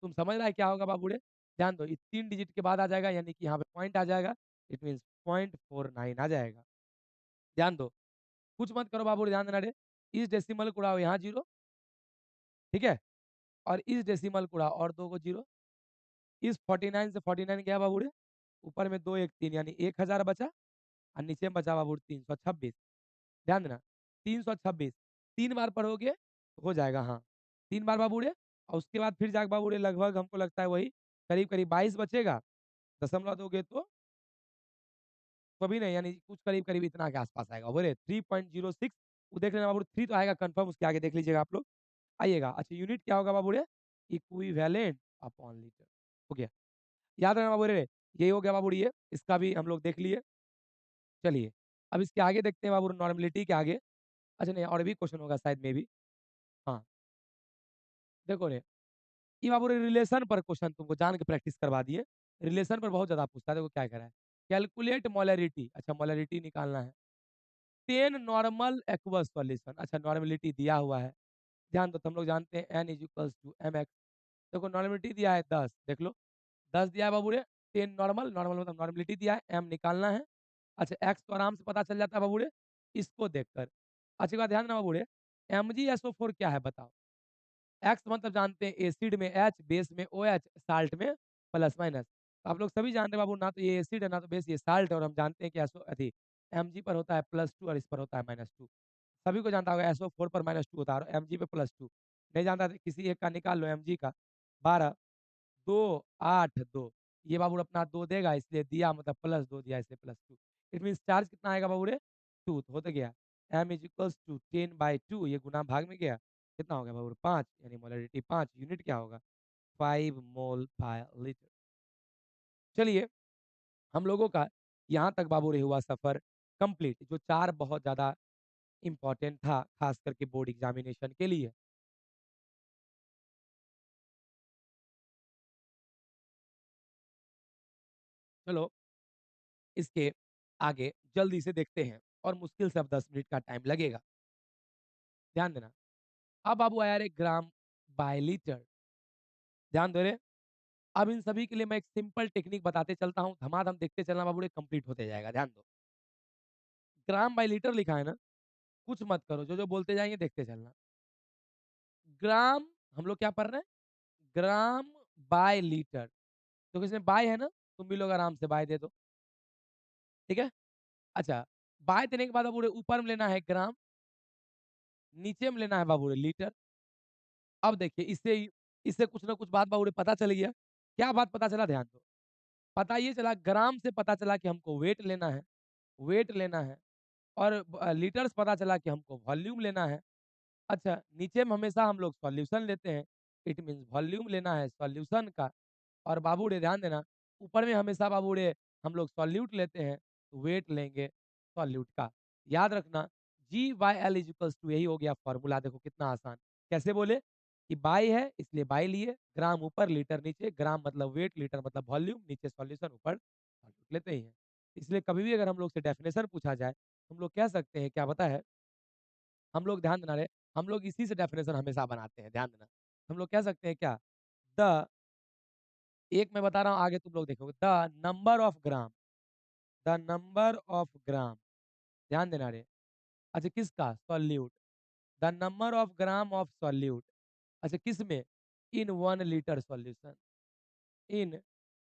तुम समझ रहा है क्या होगा बाबू रे, ध्यान दो, इस 3 डिजिट के बाद आ जाएगा, यानी कि यहाँ पे पॉइंट आ जाएगा, इट मीन्स 0.49 आ जाएगा। ध्यान दो, कुछ मत करो बाबू रे, ध्यान देना रे, इस डेसिमल को उड़ाओ यहाँ जीरो, ठीक है, और इस डेसिमल को उड़ाओ और 2 को जीरो, इस 49 से 49 गया बाबू रे, ऊपर में 2 1 3 यानी 1000 बचा, और नीचे में बचा बाबू 326। ध्यान देना, 326 तीन बार पढ़ोगे तो हो जाएगा, हाँ 3 बार बाबू रे, और उसके बाद फिर जाके बाबू रे लगभग हमको लगता है वही करीब करीब 22 बचेगा, दशमलव दोगे तो भी नहीं, यानी कुछ करीब करीब इतना के आसपास आएगा, बोले 3.06, वो देख लेना बाबू, 3 तो आएगा कंफर्म, उसके आगे देख लीजिएगा आप लोग, आइएगा। अच्छा, यूनिट क्या होगा बाबू रे, इक्विवेलेंट अपॉन लीटर, हो गया, याद रखना बाबू रे, यही हो गया बाबू रे, ये इसका भी हम लोग देख लिए। चलिए, अब इसके आगे देखते हैं बाबू, नॉर्मेलिटी के आगे, अच्छा नहीं और भी क्वेश्चन होगा शायद में भी, हाँ देखो रे, ये बाबू रे रिलेशन पर क्वेश्चन तुमको जान के प्रैक्टिस करवा दिए। रिलेशन पर बहुत ज़्यादा पूछता है, देखो क्या करा है। कैलकुलेट मोलैरिटी, अच्छा मोलैरिटी निकालना है। 10 नॉर्मल एक्वस सॉल्यूशन, अच्छा नॉर्मलिटी दिया हुआ है। ध्यान दो, तो हम लोग जानते हैं n is equals to M X. देखो नॉर्मलिटी दिया है 10, देख लो 10 दिया है बाबू रे। 10 नॉर्मल, नॉर्मल मतलब नॉर्मलिटी दिया है, m निकालना है। अच्छा एक्स तो आराम से पता चल जाता है बाबू रे, इसको देखकर। अच्छी बात ध्यान देना बाबू रे, MgSO4 क्या है बताओ। एक्स मतलब जानते हैं एसिड में एच, बेस में ओ एच, साल्ट में प्लस माइनस। तो आप लोग सभी जानते हैं बाबू, ना तो ये एसिड है ना तो बेस, ये साल्ट है। और हम जानते हैं कि एसओ अथी एम पर होता है +2 और इस पर होता है -2। सभी को जानता होगा SO4 पर -2 होता है और एम पे +2। नहीं जानता तो किसी एक का निकाल लो, एम का 12, 2, 8, 2। ये बाबू अपना 2 देगा, इसलिए दिया मतलब +2 दिया, इसलिए +2। इट मीन चार्ज कितना आएगा बाबू रे, 2 हो तो गया। m इज इक्वल्स टू 10/2, ये गुना भाग में गया, कितना हो गया बाबू 5, यानी मोलरिटी 5। यूनिट क्या होगा, 5 मोल पर लीटर। चलिए, हम लोगों का यहाँ तक बाबू रे हुआ सफर कंप्लीट, जो 4 बहुत ज्यादा इंपॉर्टेंट था खास करके बोर्ड एग्जामिनेशन के लिए। चलो इसके आगे जल्दी से देखते हैं, और मुश्किल से अब 10 मिनट का टाइम लगेगा, ध्यान देना। अब बाबू आया रे ग्राम बाय लीटर, ध्यान दो रे। अब इन सभी के लिए मैं एक सिंपल टेक्निक बताते चलता हूँ, धमाधम देखते चलना बाबू रे, कंप्लीट होते जाएगा, ध्यान दो। ग्राम बाय लीटर लिखा है ना, कुछ मत करो, जो जो बोलते जाएंगे देखते चलना। ग्राम, हम लोग क्या पढ़ रहे हैं, ग्राम बाय लीटर। तो इसमें बाय है ना, तुम भी लोग आराम से बाय दे दो, ठीक है। अच्छा, बाय देने के बाद बाबू रे ऊपर में लेना है ग्राम, नीचे में लेना है बाबू रे लीटर। अब देखिए, इससे इससे कुछ ना कुछ बात बाबू रे पता चल गया। क्या बात पता चला, ध्यान दो। पता ये चला, ग्राम से पता चला कि हमको वेट लेना है, वेट लेना है। और लीटर्स पता चला कि हमको वॉल्यूम लेना है। अच्छा, नीचे में हमेशा हम लोग सॉल्यूशन लेते हैं, इट मीन्स वॉल्यूम लेना है सॉल्यूशन का। और बाबू रे ध्यान देना, ऊपर में हमेशा बाबू रे हम लोग सॉल्यूट लेते हैं, तो वेट लेंगे सॉल्यूट का। याद रखना, G/L इज इक्वल्स टू, यही हो गया फॉर्मूला। देखो कितना आसान, कैसे बोले कि बाई है इसलिए बाई लिए, ग्राम ऊपर लीटर नीचे, ग्राम मतलब वेट, लीटर मतलब वॉल्यूम, नीचे सॉल्यूशन ऊपर सॉल्यूट लेते ही हैं। इसलिए कभी भी अगर हम लोग से डेफिनेशन पूछा जाए, हम लोग कह सकते हैं, क्या पता है, हम लोग ध्यान देना रे, हम लोग इसी से डेफिनेशन हमेशा बनाते हैं, ध्यान देना। हम लोग कह सकते हैं क्या, द, एक मैं बता रहा हूँ आगे तुम लोग देखोगे, the number of gram, the number of gram, ध्यान देना रे। अच्छा किसका, solute, the number of gram of solute. अच्छा किस में, इन 1 लीटर सॉल्यूशन, इन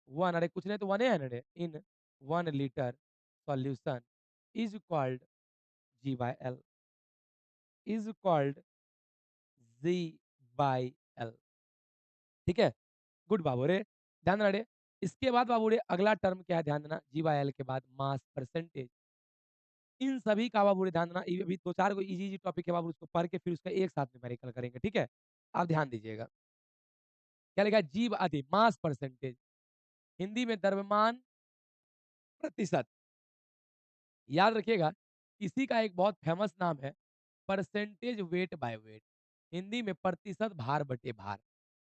1, अरे कुछ नहीं तो 1 है ना रे, इन 1 litre solution is called G/L, is called G/L, ठीक है। गुड बाबू रे, ध्यान देना रे। इसके बाद बाबू रे अगला टर्म क्या है, ध्यान देना, G/L के बाद मास परसेंटेज। इन सभी का बाबू रे ध्यान देना, ये अभी 2-4 को इजी इजी टॉपिक है बाबू, उसको पढ़ के फिर उसका एक साथ न्यूमेरिकल करेंगे, ठीक है। आप ध्यान दीजिएगा, क्या लिखा है, जी आदि मास परसेंटेज, हिंदी में द्रव्यमान प्रतिशत। याद रखिएगा, इसी का एक बहुत फेमस नाम है percentage weight by wait, Hindi में प्रतिशत भार बटे भार।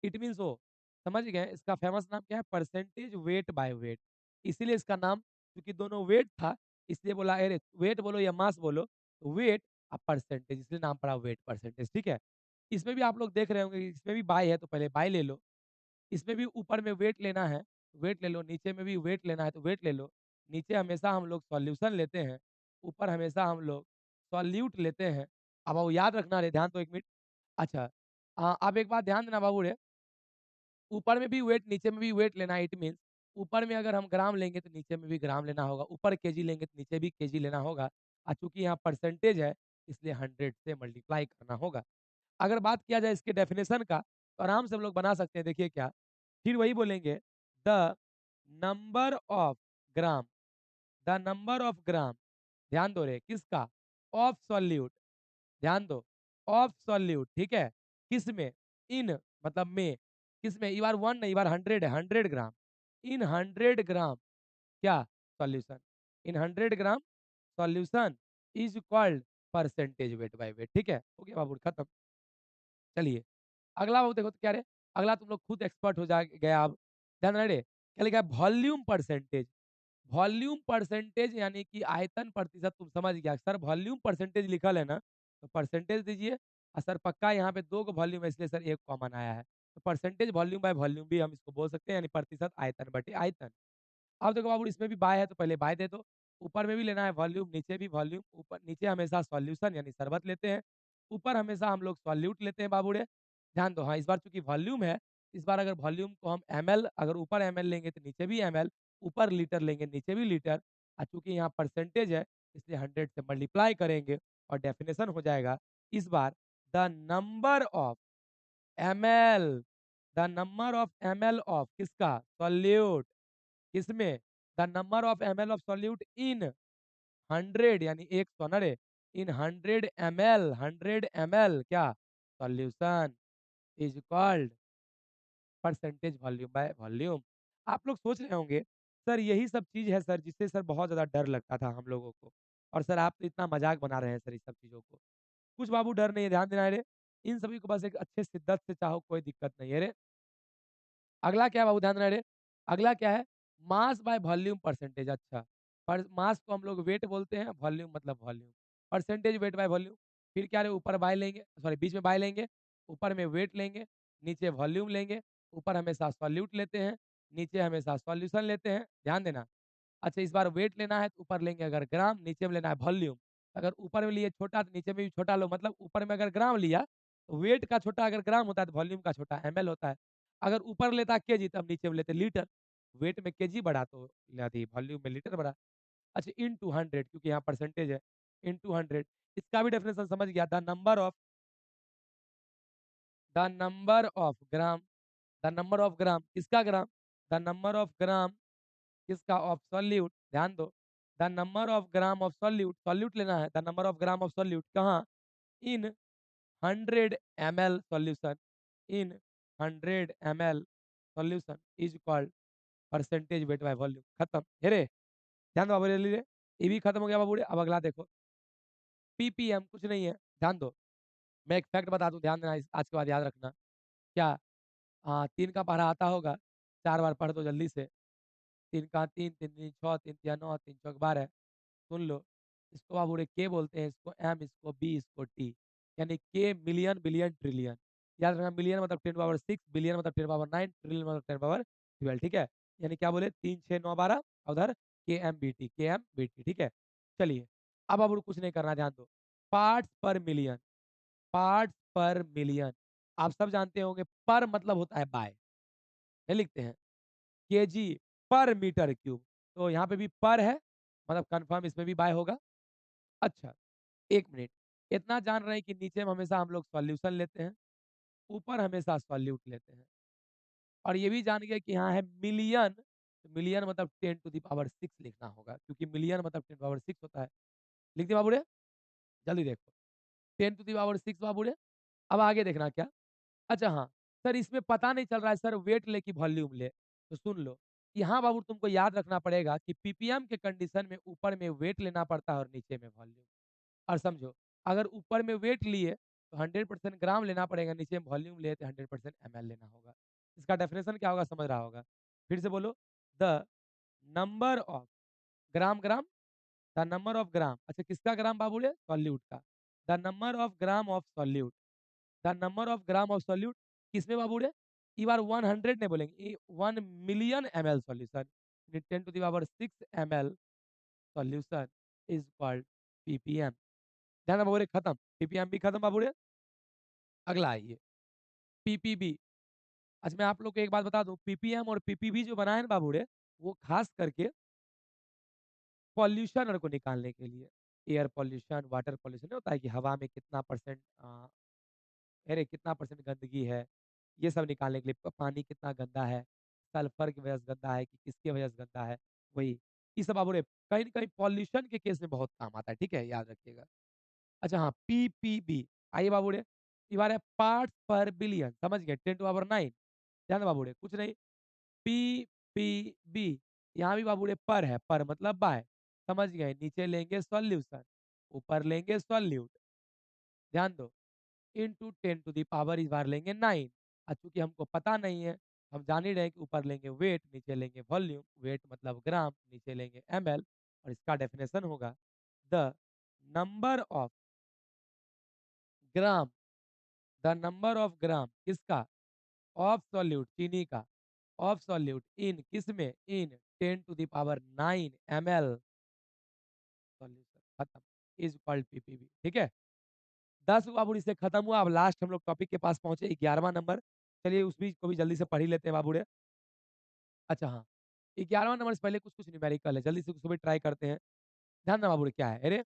इट मीन्स वो, समझ गए, इसका फेमस नाम क्या है, परसेंटेज वेट बाय वेट। इसीलिए इसका नाम, क्योंकि दोनों वेट था, इसलिए बोला अरे वेट बोलो या मास बोलो, तो वेट और परसेंटेज, इसलिए नाम पड़ा वेट परसेंटेज, ठीक है। इसमें भी आप लोग देख रहे होंगे, इसमें भी बाय है तो पहले बाय ले लो। इसमें भी ऊपर में वेट लेना है, वेट ले लो, नीचे में भी वेट लेना है तो वेट ले लो। नीचे हमेशा हम लोग सॉल्यूशन लेते हैं, ऊपर हमेशा हम लोग सॉल्यूट लेते हैं। अब वो याद रखना रे, ध्यान दो 1 मिनट। अच्छा, अब एक बात ध्यान देना बाबू रे, ऊपर में भी वेट नीचे में भी वेट लेना है, इट मीन्स ऊपर में अगर हम ग्राम लेंगे तो नीचे में भी ग्राम लेना होगा, ऊपर केजी लेंगे तो नीचे भी केजी लेना होगा। और चूंकि यहाँ परसेंटेज है, इसलिए 100 से मल्टीप्लाई करना होगा। अगर बात किया जाए इसके डेफिनेशन का, तो आराम से हम लोग बना सकते हैं, देखिए क्या, फिर वही बोलेंगे, the number of gram, the number of gram, ध्यान दो रे, किसका, ऑफ सॉल्यूट, ध्यान दो, ऑफ सॉल्यूट, ठीक है। किस में, इन मतलब में, किस में, ये बार 1 नहीं, ये बार 100 है, 100 ग्राम, इन 100 ग्राम क्या, solution, in 100 gram solution is called percentage weight by wait, ठीक है। हो गया बाबू, खत्म। चलिए, अगला वो देखो तो क्या रे, अगला तुम लोग खुद एक्सपर्ट हो जा गए अब। ध्यान रहे, क्या लिखा है? Volume percentage. वॉल्यूम परसेंटेज यानी कि आयतन प्रतिशत, तुम समझ गया सर, वॉल्यूम परसेंटेज लिखल है ना, तो परसेंटेज दीजिए। और सर पक्का यहाँ पे दो को वॉल्यूम है, इसलिए सर एक कॉमन आया है, तो परसेंटेज वॉल्यूम बाय वॉल्यूम भी हम इसको बोल सकते हैं, यानी प्रतिशत आयतन बटे आयतन। अब देखो बाबू, इसमें भी बाय है तो पहले बाय दे दो। ऊपर में भी लेना है वॉल्यूम, नीचे भी वॉल्यूम। ऊपर नीचे हमेशा सॉल्यूशन यानी शरबत लेते हैं, ऊपर हमेशा हम लोग सॉल्यूट लेते हैं बाबूड़े। ध्यान दो, हाँ इस बार चूंकि वॉल्यूम है, इस बार अगर वॉल्यूम को हम एमएल, अगर ऊपर एमएल लेंगे तो नीचे भी एमएल, ऊपर लीटर लेंगे नीचे भी लीटर। और चूंकि यहाँ परसेंटेज है, इसलिए 100 से मल्टीप्लाई करेंगे और डेफिनेशन हो जाएगा इस बार, the number of ML, the number of ML of किसका? सॉल्यूट। किसमें? The number of ML of solute in 100, यानी 100 ना रे, इन 100 ml, 100 ml क्या? Solution is called percentage volume by volume. आप लोग सोच रहे होंगे सर यही सब चीज है सर जिससे सर बहुत ज्यादा डर लगता था हम लोगों को, और सर आप तो इतना मजाक बना रहे हैं सर इस सब चीजों को। कुछ बाबू डर नहीं है, ध्यान देना है रे। इन सभी को बस एक अच्छे शिद्दत से चाहो, कोई दिक्कत नहीं है रे। अगला क्या है बाबू, ध्यान रहे। अगला क्या है? Mass by volume percentage. अच्छा, पर मास को हम लोग वेट बोलते हैं, वॉल्यूम मतलब volume, percentage weight by volume. फिर क्या रहे, ऊपर बाय लेंगे, सॉरी बीच में बाय लेंगे, ऊपर में वेट लेंगे, नीचे वॉल्यूम लेंगे। ऊपर हमेशा सॉल्यूट लेते हैं, नीचे हमेशा सॉल्यूशन लेते हैं, ध्यान देना। अच्छा, इस बार वेट लेना है तो ऊपर लेंगे अगर ग्राम, नीचे में लेना है वॉल्यूम। अगर ऊपर में लिए छोटा तो नीचे में भी छोटा लो, मतलब ऊपर में अगर ग्राम लिया तो वेट का छोटा अगर ग्राम होता है तो वॉल्यूम का छोटा एमएल होता है। अगर ऊपर लेता केजी तब नीचे में लेते लीटर। वेट में केजी बढ़ा तो यदि वॉल्यूम में लीटर बढ़ा। अच्छा, इन टू 100 क्योंकि यहाँ परसेंटेज है, इन टू 100। इसका भी डेफिनेशन समझ गया, the number of the number of gram किसका? Gram. The number of gram किसका? Of solute. ध्यान दो, the number of gram of solute, solute लेना है, the number of gram of solute कहाँ? In 100 ml solution, in 100 ml solution is called percentage weight by volume. खत्म हेरे। ध्यान दो बाबू, ले ये भी खत्म हो गया बाबू। अब अगला देखो, पीपीएम कुछ नहीं है, ध्यान दो। मैं एक फैक्ट बता दूं, ध्यान देना, आज के बाद याद रखना। क्या? हाँ, 3 का पढ़ा आता होगा, 4 बार पढ़ दो जल्दी से। 3 का 3, 3 दूनी 6, 3 तिया 9, 3 चौक 12। सुन लो, इसको आप बोले के बोलते हैं, इसको एम, इसको बी, इसको टी। यानी के मिलियन बिलियन ट्रिलियन। याद रखना, मिलियन मतलब 10 पावर 6, बिलियन मतलब 10 पावर 9, ट्रिलियन मतलब 10 पावर 12। ठीक है, यानी क्या बोले, 3 6 9 12, उधर के एम बी टी, के एम बी टी। ठीक है, चलिए। अब कुछ नहीं करना, ध्यान दो। पार्ट्स पर मिलियन, पार्ट्स पर मिलियन। आप सब जानते होंगे पर मतलब होता है बाय, नहीं लिखते हैं केजी पर मीटर क्यूब, तो यहाँ पे भी पर है, मतलब कंफर्म इसमें भी बाय होगा। अच्छा, 1 मिनट। इतना जान रहे हैं कि नीचे में हमेशा हम लोग सॉल्यूशन लेते हैं, ऊपर हमेशा सॉल्यूट लेते हैं। और ये भी जान गए कि यहाँ है मिलियन, तो मिलियन मतलब 10 टू द पावर 6 लिखना होगा, क्योंकि मिलियन मतलब 10 पावर 6 होता है। लिख दे बाबूरे, जल्दी देखो। 10 टू द पावर 6 बाबूरे। अब आगे देखना क्या? अच्छा हाँ, सर इसमें पता नहीं चल रहा है सर वेट ले कि वॉल्यूम ले, तो सुन लो। यहाँ बाबू तुमको याद रखना पड़ेगा कि पीपीएम के कंडीशन में ऊपर में वेट लेना पड़ता है और नीचे में वॉल्यूम। और समझो, अगर ऊपर में वेट लिए तो 100% ग्राम लेना पड़ेगा, नीचे में वॉल्यूम लिए तो 100% एमएल लेना होगा। इसका डेफिनेशन क्या होगा समझ रहा होगा? फिर से बोलो, the number of gram, gram, the number of gram. अच्छा, किसका ग्राम बाबू? सॉल्यूट का। The number of gram of solute, the number of gram of solute किसमें बाबू रे? ये बार 100 नहीं बोलेंगे, 1 million ml solution, 10 to the power 6 ml solution is called PPM. ध्यान बाबू रे, खत्म। पीपीएम भी खत्म बाबू रे। अगला आइए, पीपीबी। अच्छा, मैं आप लोग को एक बात बता दूं, पीपीएम और पीपीबी जो बनाए ना बाबू रे, वो खास करके पॉल्यूशन को निकालने के लिए, एयर पॉल्यूशन, वाटर पॉल्यूशन होता है कि हवा में कितना परसेंट अरे कितना परसेंट गंदगी है, ये सब निकालने के लिए, पानी कितना गंदा है, सल्फर की वजह से गंदा है कि किसकी वजह से गंदा है, वही। ये सब बाबू रे कहीं ना कहीं पॉल्यूशन के केस में बहुत काम आता है, ठीक है, याद रखिएगा। अच्छा हाँ, पीपीबी। आइए बाबू रे, ये बार है पार्ट्स पर बिलियन, समझ गए, 10 टू द पावर 9। ध्यान दो बाबू रे, कुछ नहीं। पीपीबी, यहाँ भी बाबू रे पर है, पर मतलब बाय, समझ गए। नीचे लेंगे सॉल्यूशन, ऊपर लेंगे सॉल्यूट। ध्यान दो, इंटू 10 टू दी पावर इस बार लेंगे 9। और चूंकि हमको पता नहीं है, हम जान ही रहे हैं कि ऊपर लेंगे वेट, नीचे लेंगे वॉल्यूम। वेट मतलब ग्राम, नीचे लेंगे ml। और इसका डेफिनेशन होगा the number of gram, the number of gram किसका, ऑफ सॉल्यूट चीनी का, ऑफ सॉल्यूट इन किसमें, in 10 to the power 9 ml solution, खत्म, इज कॉल्ड पीपीवी। ठीक है, 10 बाबूड़ी से खत्म हुआ। अब लास्ट हम लोग टॉपिक के पास पहुंचे, 11वां नंबर। चलिए उस बीच को भी जल्दी से पढ़ ही लेते हैं बाबूड़े। अच्छा हाँ, 11वां नंबर से पहले कुछ कुछ न्यूमेरिकल है, जल्दी से उसको भी ट्राई करते हैं। ध्यान ना बाबूड़े, क्या है, अरे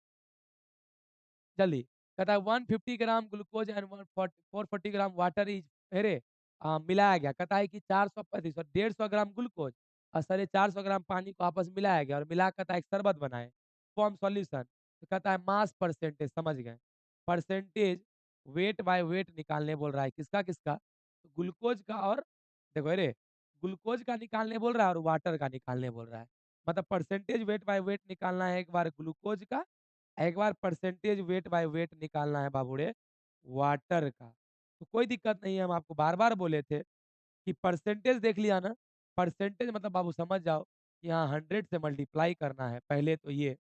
जल्दी। कहता है 150 gram glucose and 440 gram water is, अरे मिलाया गया। कहता है कि 150 ग्राम ग्लूकोज और 450 ग्राम पानी को आपस में मिलाया गया और मिला कहता है एक शरबत बनाए, फॉर्म सॉल्यूशन। तो कहता है मास परसेंटेज, समझ गए, परसेंटेज वेट बाय वेट निकालने बोल रहा है, किसका किसका, तो ग्लूकोज का और, देखो अरे ग्लूकोज का निकालने बोल रहा है और वाटर का निकालने बोल रहा है। मतलब परसेंटेज वेट बाय वेट निकालना है एक बार ग्लूकोज का, एक बार परसेंटेज वेट बाय वेट निकालना है बाबूरे वाटर का। तो कोई दिक्कत नहीं है, हम आपको बार बार बोले थे कि परसेंटेज देख लिया ना, परसेंटेज मतलब बाबू समझ जाओ कि यहाँ 100 से मल्टीप्लाई करना है पहले तो ये।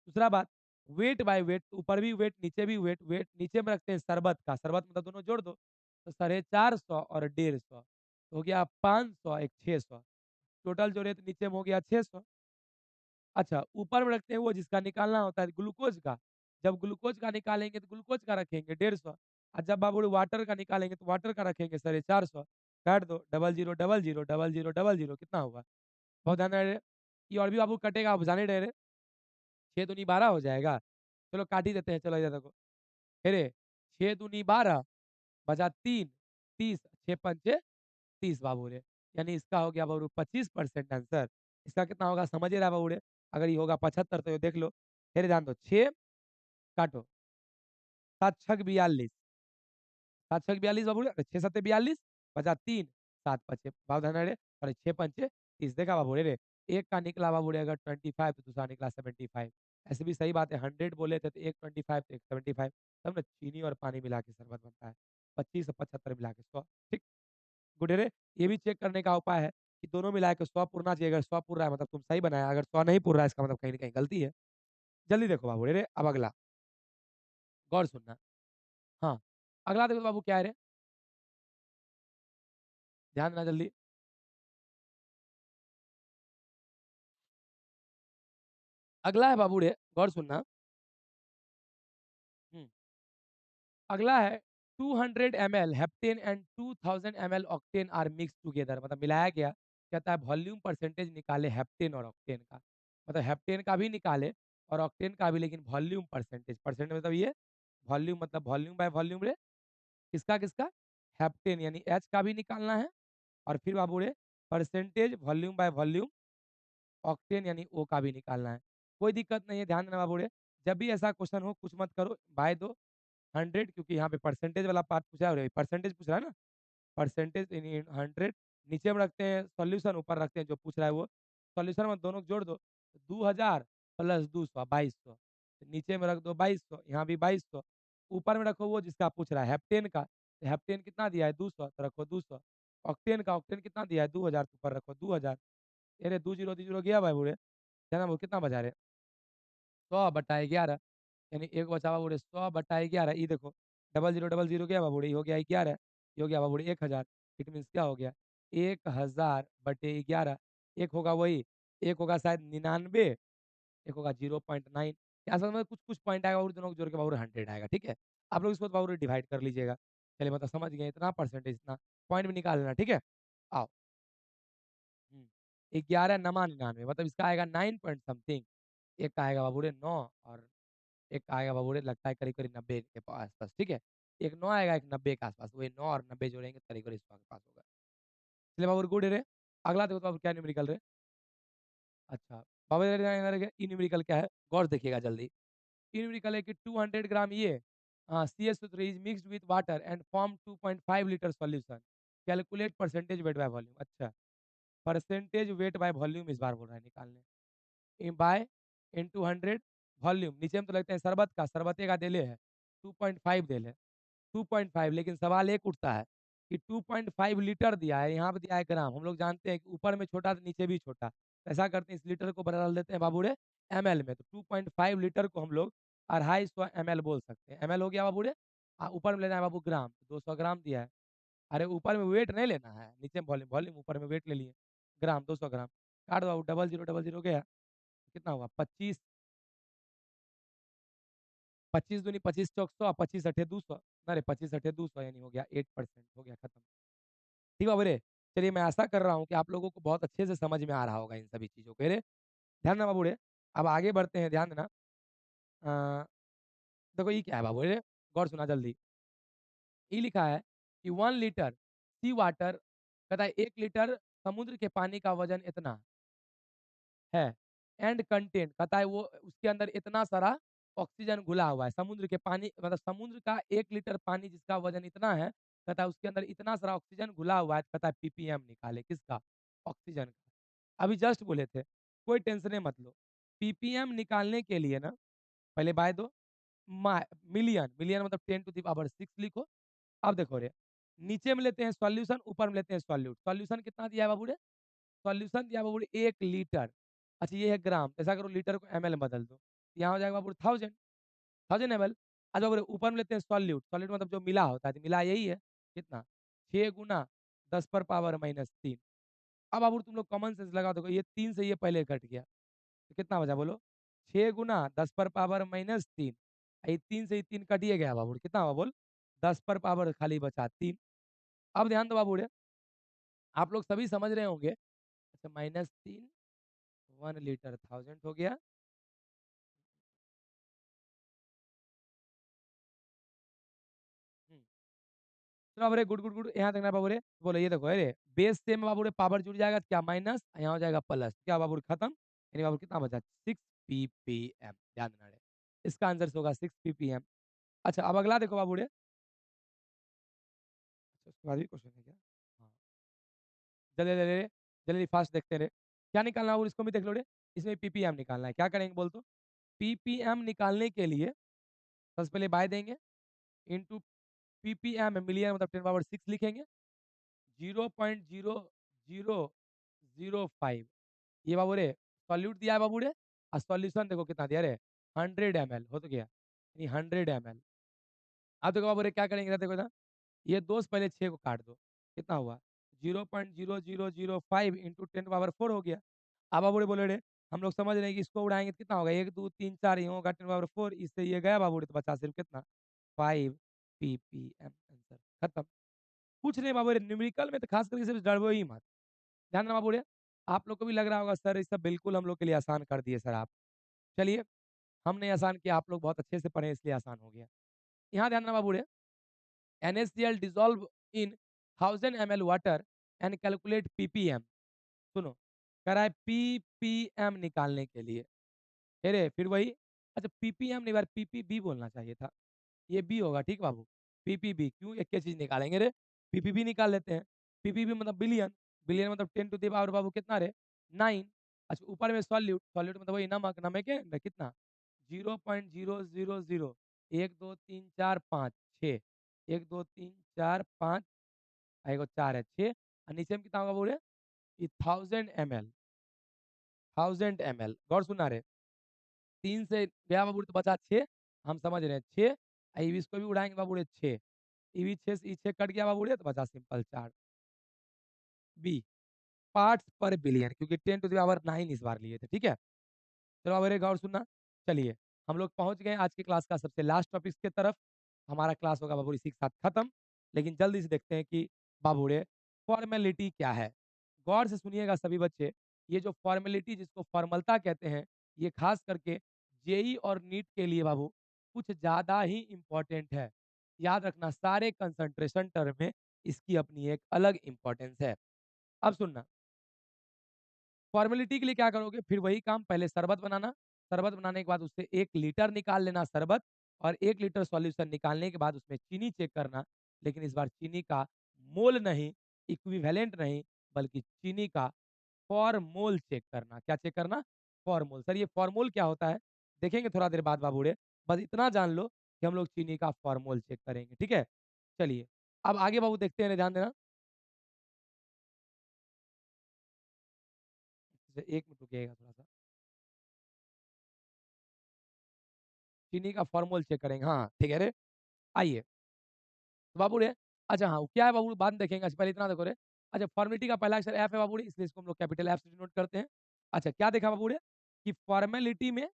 दूसरा बात, वेट बाय वेट, ऊपर भी वेट नीचे भी वेट, वेट नीचे में रखते हैं शरबत का, शरबत मतलब दोनों जोड़ दो तो 450 और 150, तो हो गया 500 एक 600, टोटल जोड़े तो नीचे में हो गया 600। अच्छा, ऊपर में रखते हैं वो जिसका निकालना होता है ग्लूकोज का, जब ग्लूकोज का निकालेंगे तो ग्लूकोज का रखेंगे 150, और जब बाबू वाटर का निकालेंगे तो वाटर का रखेंगे 450। काट दो, double zero double zero double zero double zero, कितना होगा, बहुत ध्यान रहे, ये और भी बाबू कटेगा, आप जाने रहे, 6 दूनी 12 हो जाएगा। चलो काट ही देते हैं, चलो इधर देखो, अरे 6 दूनी 12 बचा 3, 30, 6 पंचे 30 बाबू रे, यानी इसका हो गया बाबू 25% आंसर। इसका कितना होगा समझ ही रहा बाबू रे, अगर ये होगा 75 तो ये देख लो, फिर ध्यान दो, 6 काटो, 7 6 42, 7 6 42 बाबू रे, 6 7 42 बचा 3, 7 5 बाबू ध्यान रहे, और 6 पंचे 30, देखा बाबू रे, एक का निकला बाबू रे अगर 25 तो दूसरा निकला 75। ऐसे भी सही बात है, 100 बोले थे तो एक 25 तो एक 75, तब ना चीनी और पानी मिला के शरबत बनता है, 25 और 75 मिला के 100। ठीक, गुड रे। ये भी चेक करने का उपाय है कि दोनों मिला के 100 पुरना चाहिए, अगर 100 पुर रहा है मतलब तुम सही बनाया, अगर 100 नहीं पुर रहा है इसका मतलब कहीं ना कहीं गलती है। जल्दी देखो बाबू रे, अब अगला गौर सुनना। हाँ, अगला देखो बाबू क्या है रे, ध्यान देना जल्दी। अगला है बाबू रे, गौर सुनना। हम्म, अगला है 200 ml heptane and 2000 ml octane are mix together, मतलब मिलाया गया। कहता है वॉल्यूम परसेंटेज निकाले हेप्टेन और ऑक्टेन का, मतलब हेप्टेन का भी निकाले और ऑक्टेन का भी, लेकिन वॉल्यूम परसेंटेज, परसेंटेज मतलब ये वॉल्यूम मतलब वॉल्यूम बाय वॉल्यूम रे, किसका किसका, हेप्टेन यानी एच का भी निकालना है, और फिर बाबू रे percentage volume by volume octane यानी ओ का भी निकालना है। कोई दिक्कत नहीं है, ध्यान देना बाबू रे, जब भी ऐसा क्वेश्चन हो कुछ मत करो, बाय दो 100, क्योंकि यहाँ पे परसेंटेज वाला पार्ट पूछा है, परसेंटेज पूछ रहा है ना, परसेंटेज इन 100, नीचे में रखते हैं सॉल्यूशन, ऊपर रखते हैं जो पूछ रहा है वो सॉल्यूशन में दोनों जोड़ दो, 2000 प्लस 200 2200, नीचे में रख दो 2200, यहाँ भी 2200, ऊपर में रखो वो जिसका पूछ रहा है हेप्टेन का, तो हेप्टेन कितना दिया है 200 तो रखो 200, ऑक्टेन का ऑक्टेन कितना दिया है 2000 तो ऊपर रखो 2000। अरे 2 0 गया भाई बुरे, जाना वो कितना बजा रहे, 100/11, यानी एक बचा बाबूरे 100/11, ये देखो डबल जीरो गया बाबूरे, ये हो गया 11, ये हो गया बाबूरे 1000। इट मीन्स क्या हो गया, 1000/11, एक होगा वही, एक होगा शायद 99, एक होगा 0.9, क्या समझ में कुछ कुछ पॉइंट आएगा और दोनों को जोड़ के बाबूरे 100 आएगा। ठीक है, आप लोग इसको बाबूरे डिवाइड कर लीजिएगा, चलिए मतलब समझ गए, इतना परसेंटेज इतना पॉइंट भी निकाल लेना। ठीक है, आओ। 11 99 मतलब इसका आएगा 9 पॉइंट समथिंग, एक का आएगा बाबूरे 9, और एक आएगा बाबूरे लगता है करीब करीब 90 के आसपास। ठीक है, एक 9 आएगा एक 90 के आसपास, वही 9 और 90 जोड़ेंगे तो करीब करीब 100 के पास होगा। चलिए बाबू गुड रे, अगला देखो तो बाबू क्या न्यूमेरिकल रे। अच्छा, बाबू ई न्यूमेरिकल क्या है, गौर देखिएगा जल्दी। ई न्यूमेरिकल है कि 200 ग्राम ये CH3 is mixed with water and form 2.5 litre solution, calculate percentage weight by volume. अच्छा, परसेंटेज वेट बाय वॉल्यूम इस बार बोल रहा है निकालने, बाय इंटू 100 वॉल्यूम, नीचे में तो लगता है शरबत का, शरबते का डेले है 2.5 डेले, 2.5, लेकिन सवाल एक उठता है कि 2.5 लीटर दिया है, यहाँ पे दिया है ग्राम। हम लोग जानते हैं कि ऊपर में छोटा तो नीचे भी छोटा। ऐसा करते हैं, इस लीटर को बदल देते हैं बाबूरे एमएल में। तो 2.5 लीटर को हम लोग 250 एमएल बोल सकते हैं। एमएल हो गया बाबूरे। ऊपर में लेना है बाबू ग्राम, 200 ग्राम दिया है। अरे ऊपर में वेट नहीं लेना है, नीचे में वॉल्यूम, वॉल्यूम ऊपर में वेट ले लिए। ग्राम 200 ग्राम काट दो बाबू, 0000 गया। कितना हुआ? 25। 25 दूनी 25 चौक 100, 25 अठे 200। अरे 25 अठे 200 यानी हो गया 8%, हो गया खत्म। ठीक है बोले। चलिए मैं आशा कर रहा हूँ कि आप लोगों को बहुत अच्छे से समझ में आ रहा होगा इन सभी चीज़ों को। रे ध्यान देना बाबू रे। अब आगे बढ़ते हैं, ध्यान देना। अ, देखो ये क्या है बाबू रे, गौर सुना जल्दी। ये लिखा है कि 1 लीटर सी वाटर, कहता है 1 लीटर समुद्र के पानी का वजन इतना है। एंड कंटेंट, कहता है वो उसके अंदर इतना सारा ऑक्सीजन घुला हुआ है। समुद्र के पानी मतलब समुद्र का 1 लीटर पानी जिसका वजन इतना है, कहता है उसके अंदर इतना सारा ऑक्सीजन घुला हुआ है। कहता है पीपीएम निकाले, किसका? ऑक्सीजन का। अभी जस्ट बोले थे, कोई टेंशन मत लो। पीपीएम निकालने के लिए ना, पहले बाय दो मिलियन, मिलियन मतलब 10⁶ लिखो। अब देखो रे, नीचे में लेते हैं सॉल्यूशन, ऊपर में लेते हैं सॉल्यूट। सॉल्यूशन कितना दिया है बाबू रे? सॉल्यूशन दिया बाबू 1 लीटर। अच्छा ये है ग्राम, ऐसा करो लीटर को एमएल में बदल दो। यहाँ हो जाएगा बाबू 1000 एमएल। अच्छा बाबू ऊपर में लेते हैं सॉल्यूट। सॉल्यूट मतलब जो मिला होता है, तो मिला यही है। कितना? 6 गुना 10⁻³ अब बाबू तुम लोग कॉमन सेंस लगा दो, ये 3 से ये पहले कट गया तो कितना बचा बोलो? 6 गुना 10⁻³ ये 3 से ये 3 कटिए गया बाबू, कितना हुआ बोल? 10 पर पावर खाली बचा 3। अब ध्यान दो बाबू, आप लोग सभी समझ रहे होंगे। अच्छा -3, 1 लीटर 1000 हो गया। चलो बाबू गुड गुड गुड, यहाँ देखना बाबू बोलो ये देखो, अरे बेस से में बाबू पावर जुड़ जाएगा तो क्या माइनस, यहाँ हो जाएगा प्लस, क्या बाबू खत्म। यानी बाबू कितना बचा? 6 ppm। ध्यान देना इसका आंसर होगा 6 ppm। अच्छा अब अगला देखो बाबू। अच्छा उसके बाद भी क्वेश्चन है क्या? हाँ जल्दी जल्दी जल्दी फास्ट देखते रहे। क्या निकालना है इसको भी देख लो रे। इसमें पीपीएम निकालना है, क्या करेंगे बोल तो? पीपीएम निकालने के लिए सबसे पहले बाय देंगे, इंटू पीपीएम मिलियन मतलब 10⁻⁶ लिखेंगे। 0.0005 ये बाबू सॉल्यूट दिया है बाबू और सॉल्यूशन देखो कितना दिया 100 ml हो तो गया, यानी 100 ml। अब देखो बाबू क्या करेंगे, देखो ना, ये 2 से पहले 6 को काट दो, कितना हुआ? 0.0005 इंटू 10⁻⁴ हो गया। अब बाबू बोले हम लोग समझ रहे हैं कि इसको उड़ाएंगे तो कितना होगा? 1 2 3 4 ये होगा 10⁻⁴, इससे ये गया बाबू तो बचा सिर्फ कितना? 5 ppm। आंसर खत्म। कुछ नहीं बाबू न्यूमेरिकल में तो खास करके सिर्फ डरबो ही मत। ध्यान रखना बाबू आप लोग को भी लग रहा होगा सर ये सब बिल्कुल हम लोग के लिए आसान कर दिए सर आप। चलिए, हमने आसान किया, आप लोग बहुत अच्छे से पढ़े इसलिए आसान हो गया। यहाँ ध्यान रखना बाबू NaCl dissolve in 1000 ml water and calculate ppm। सुनो, कह रहा है ppm निकालने के लिए। अरे फिर वही, अच्छा ppm नहीं बार ppb बोलना चाहिए था, ये बी होगा। ठीक बाबू, पीपीबी क्यों, एक चीज निकालेंगे रे, पीपीबी निकाल लेते हैं। पीपीबी मतलब बिलियन, बिलियन मतलब 10⁻⁴ बाबू कितना रे? 9। अच्छा ऊपर में सॉल्यूट, सॉल्यूट मतलब वही नमक, नमक है कितना? 0.000 1 2 3 4 5 6, 1 2 3 4 5 एगो 4 है 6। और नीचे में कितना होगा बोले? 1000 ml, 1000 ml। गौर सुना रे, 3 से गया बाबू तो बचा 6। हम समझ रहे हैं 6। इसको भी उड़ाएंगे बाबू 6, ये भी 6 से ये 6 कट गया बाबू तो बचा simple 4। B, parts per billion, क्योंकि 10⁻⁹ इस बार लिए थे। ठीक है, चलो अब एक और सुनना। चलिए, हम लोग पहुंच गए आज की क्लास का सबसे लास्ट टॉपिक्स की तरफ। हमारा क्लास होगा बाबू इसी के साथ खत्म। लेकिन जल्दी से देखते हैं कि बाबूड़े फॉर्मेलिटी क्या है। गौर से सुनिएगा सभी बच्चे, ये जो फॉर्मेलिटी जिसको फॉर्मलता कहते हैं, ये खास करके जेई और नीट के लिए बाबू कुछ ज़्यादा ही इम्पोर्टेंट है। याद रखना, सारे कंसंट्रेशन टर्म में इसकी अपनी एक अलग इम्पोर्टेंस है। अब सुनना, फॉर्मेलिटी के लिए क्या करोगे? फिर वही काम, पहले शरबत बनाना। शरबत बनाने के बाद उससे 1 लीटर निकाल लेना शरबत, और 1 लीटर सॉल्यूशन निकालने के बाद उसमें चीनी चेक करना। लेकिन इस बार चीनी का मोल नहीं, इक्विवेलेंट नहीं, बल्कि चीनी का फॉर्मोल चेक करना। क्या चेक करना? फॉर्मोल। सर ये फॉर्मोल क्या होता है? देखेंगे थोड़ा देर बाद बाबूड़े, बस इतना जान लो कि हम लोग चीनी का फॉर्मोल चेक करेंगे। ठीक है, चलिए, अब आगे बाबू देखते हैं, ध्यान देना। 1 मिनट रुकिएगा थोड़ा-सा। चीनी का फॉर्मूल चेक करेंगे, हाँ, ठीक है रे। आइए, तो बाबू रे, अच्छा हाँ, क्या है बाबू बाद में देखेंगे, अच्छा पहले इतना देखो रे। अच्छा, फॉर्मेलिटी का पहला अक्षर एफ है बाबू रे, इसलिए इसको हम लोग कैपिटल एफ से डिनोट करते हैं। अच्छा, क्या देखा बाबू रे कि फॉर्मेलिटी में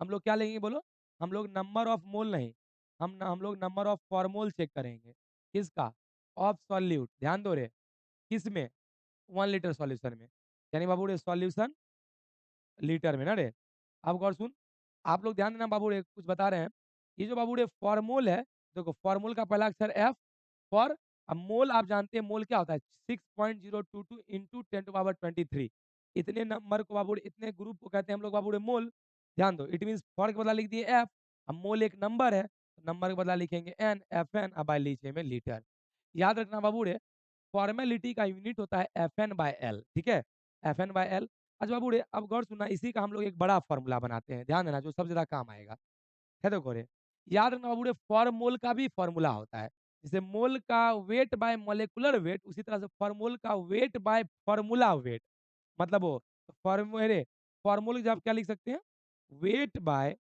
हम लोग क्या लेंगे बोलो? हम लोग नंबर ऑफ मोल नहीं, हम लोग नंबर ऑफ फॉर्मूल चेक करेंगे। किसका? ऑफ सॉल्यूट, ध्यान दो रे, किसमें? 1 लीटर सॉल्यूशन में। यानी बाबू रे सॉल्यूशन लीटर में ना रे। अब गौर सुन, आप लोग ध्यान देना बाबू रे, कुछ बता रहे हैं। ये जो बाबू रे फॉर्मूल है, देखो फॉर्मूल का पहला अक्षर एफ फॉर, अब मोल आप जानते हैं मोल क्या होता है? 6.022 इंटू 10⁻23। इतने नंबर को बाबू रे, इतने ग्रुप को कहते हैं हम लोग बाबू रे मोल। ध्यान दो, इट मीन्स फॉर के बदला लिख दिए एफ, अब मोल एक नंबर है, तो नंबर के बदला लिखेंगे एन, एफ एन, अब बाय लीजिए में लीटर। याद रखना बाबू रे, फॉर्मेलिटी का यूनिट होता है एफ एन बाय एल, ठीक है? F N by L. अच्छा बाबू रे, अब गौर सुनना, इसी का हम लोग एक बड़ा फॉर्मूला बनाते हैं, ध्यान देना, जो सबसे ज्यादा काम आएगा। है देखो रे, याद रखना बाबू रे, फॉर्मूल का भी फॉर्मूला होता है। जैसे मोल का वेट बाय मोलेकुलर वेट, उसी तरह से फॉर्मूल का वेट बाय फॉर्मूला वेट। मतलब वो फॉर्मूले फॉर्मूले जब क्या लिख सकते हैं? वेट बाय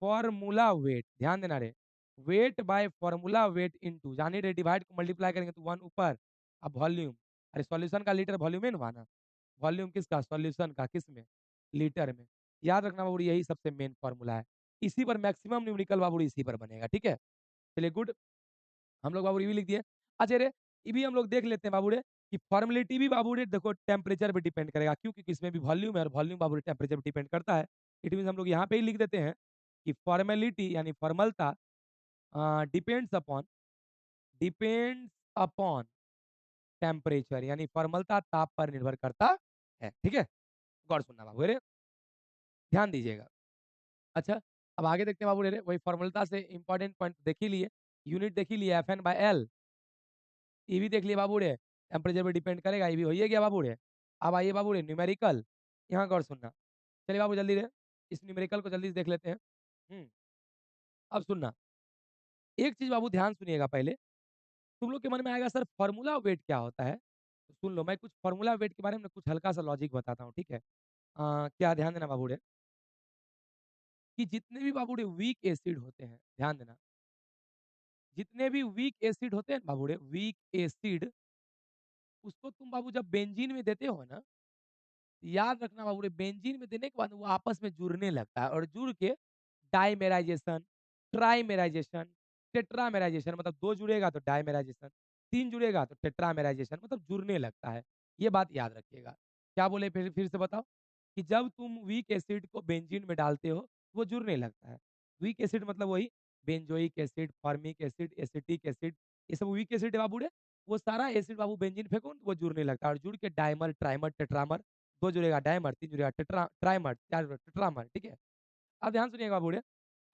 फॉर्मूला वेट, ध्यान देना रे। Weight bye formula weight into, जाने रे, डिवाइड को मल्टीप्लाई करेंगे तो 1 ऊपर, अब वॉल्यूम। अरे सॉल्यूशन का लीटर वॉल्यूम में ना, वॉल्यूम किसका? सॉल्यूशन का, किसमें? लीटर में। याद रखना बाबू, यही सबसे मेन फॉर्मूला है। इसी पर मैक्सिमम न्यूमेरिकल बाबू इसी पर बनेगा, ठीक है? चलिए गुड, हम लोग बाबू ये भी लिख दिए। अच्छा रे, ये भी हम लोग देख लेते हैं बाबू रे कि फॉर्मेलिटी भी बाबू रे देखो टेम्परेचर पे डिपेंड करेगा, क्यों? क्योंकि इसमें भी वॉल्यूम है और वॉल्यूम बाबू रे टेम्परेचर पे डिपेंड करता है। इट मीन्स हम लोग यहाँ पे ही लिख देते हैं कि फॉर्मेलिटी यानी फॉर्मलता depends upon, depends upon temperature, यानी फॉर्मलता ताप पर निर्भर करता है, ठीक है? गौर सुनना बाबू रे, ध्यान दीजिएगा। अच्छा, अब आगे देखते हैं बाबू रे, वही फॉर्मूलता से इंपॉर्टेंट पॉइंट देख ही लिए, यूनिट देख ही लिए, एफ एन बाय एल। ये भी देख लिए बाबू रे, टेम्परेचर पे डिपेंड करेगा, ये भी हो ही गया बाबू रे। अब आइए बाबू रे न्यूमेरिकल, यहाँ गौर सुनना। चलिए बाबू जल्दी रे, इस न्यूमेरिकल को जल्दी से देख लेते हैं। अब सुनना, एक चीज बाबू ध्यान सुनिएगा पहले। तुम लोग के मन में आएगा सर फार्मूला वेट क्या होता है? तो सुन लो, मैं कुछ फार्मूला वेट के बारे में कुछ हल्का सा लॉजिक बताता हूँ, ठीक है? क्या, ध्यान देना बाबू रे, कि जितने भी बाबू रे वीक एसिड होते हैं, ध्यान देना, जितने भी वीक एसिड होते हैं ना बाबू रे, वीक एसिड, उसको तुम बाबू जब बेंजीन में देते हो ना, याद रखना बाबू रे, बेंजीन में देने के बाद वो आपस में जुड़ने लगता है, और जुड़ के डाइमेराइजेशन, ट्राइमेराइजेशन, टेट्रामेराइजेशन, मतलब 2 जुड़ेगा तो डाइमेराइजेशन, 3 जुड़ेगा तो टेट्रामेराइजेशन, मतलब जुड़ने लगता है। ये बात याद रखिएगा। क्या बोले फिर से बताओ? कि जब तुम वीक एसिड को बेंजीन में डालते हो, वो जुड़ने लगता है। वीक एसिड मतलब वही benzoic acid, formic acid, acetic acid, ये सब वीक एसिड है बाबू रे। वो सारा एसिड बाबू बेंजीन फेंको, वो जुड़ने लगता है, और जुड़ के डाइमर, ट्राइमर, टेट्रामर, 2 जुड़ेगा डाइमर, 3 जुड़ेगा ट्राइमर, 4 जुड़ेगा टेट्रामर, ठीक है? अब ध्यान सुनिएगा बूढ़े।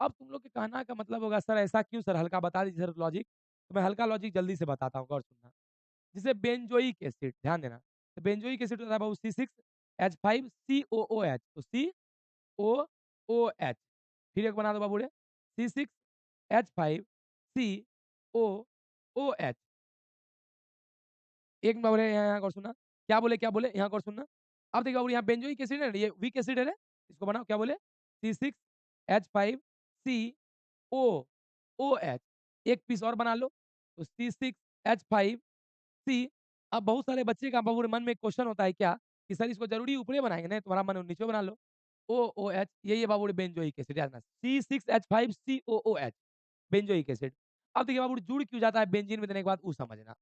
अब तुम लोग के कहना का मतलब होगा सर ऐसा क्यों सर, हल्का बता दीजिए सर लॉजिक। तो मैं हल्का लॉजिक जल्दी से बताता हूँ, गौर सुनना। जैसे बेंजोइक एसिड, ध्यान देना, तो बेंजोइक एसिड होता है बाबू C6H5COOH, तो COOH। फिर एक बना दो बाबू रे, C6H5COOH। एक मिनट बाबू रे, यहाँ गौर सुनना। क्या बोले यहाँ गौर सुनना। अब देखिए बाबू, यहाँ बेंजोइक एसिड है ना, ये वीक एसिड है ना, इसको बनाओ, क्या बोले? C6H5COOH। एक पीस और बना लो, तो C6H5C। अब बहुत सारे बच्चे का बाबू मन में एक क्वेश्चन होता है क्या, कि सर इसको जरूरी ऊपरे बनाएंगे? नहीं, तुम्हारा मन नीचे बना लो। OOH, यही है बाबू बेंजोइक एसिड, याद रखना, C6H5COOH, बेंजोइक एसिड। अब देखिए बाबू जुड़ क्यों जाता है बेंजीन में देने के बाद, वो समझना।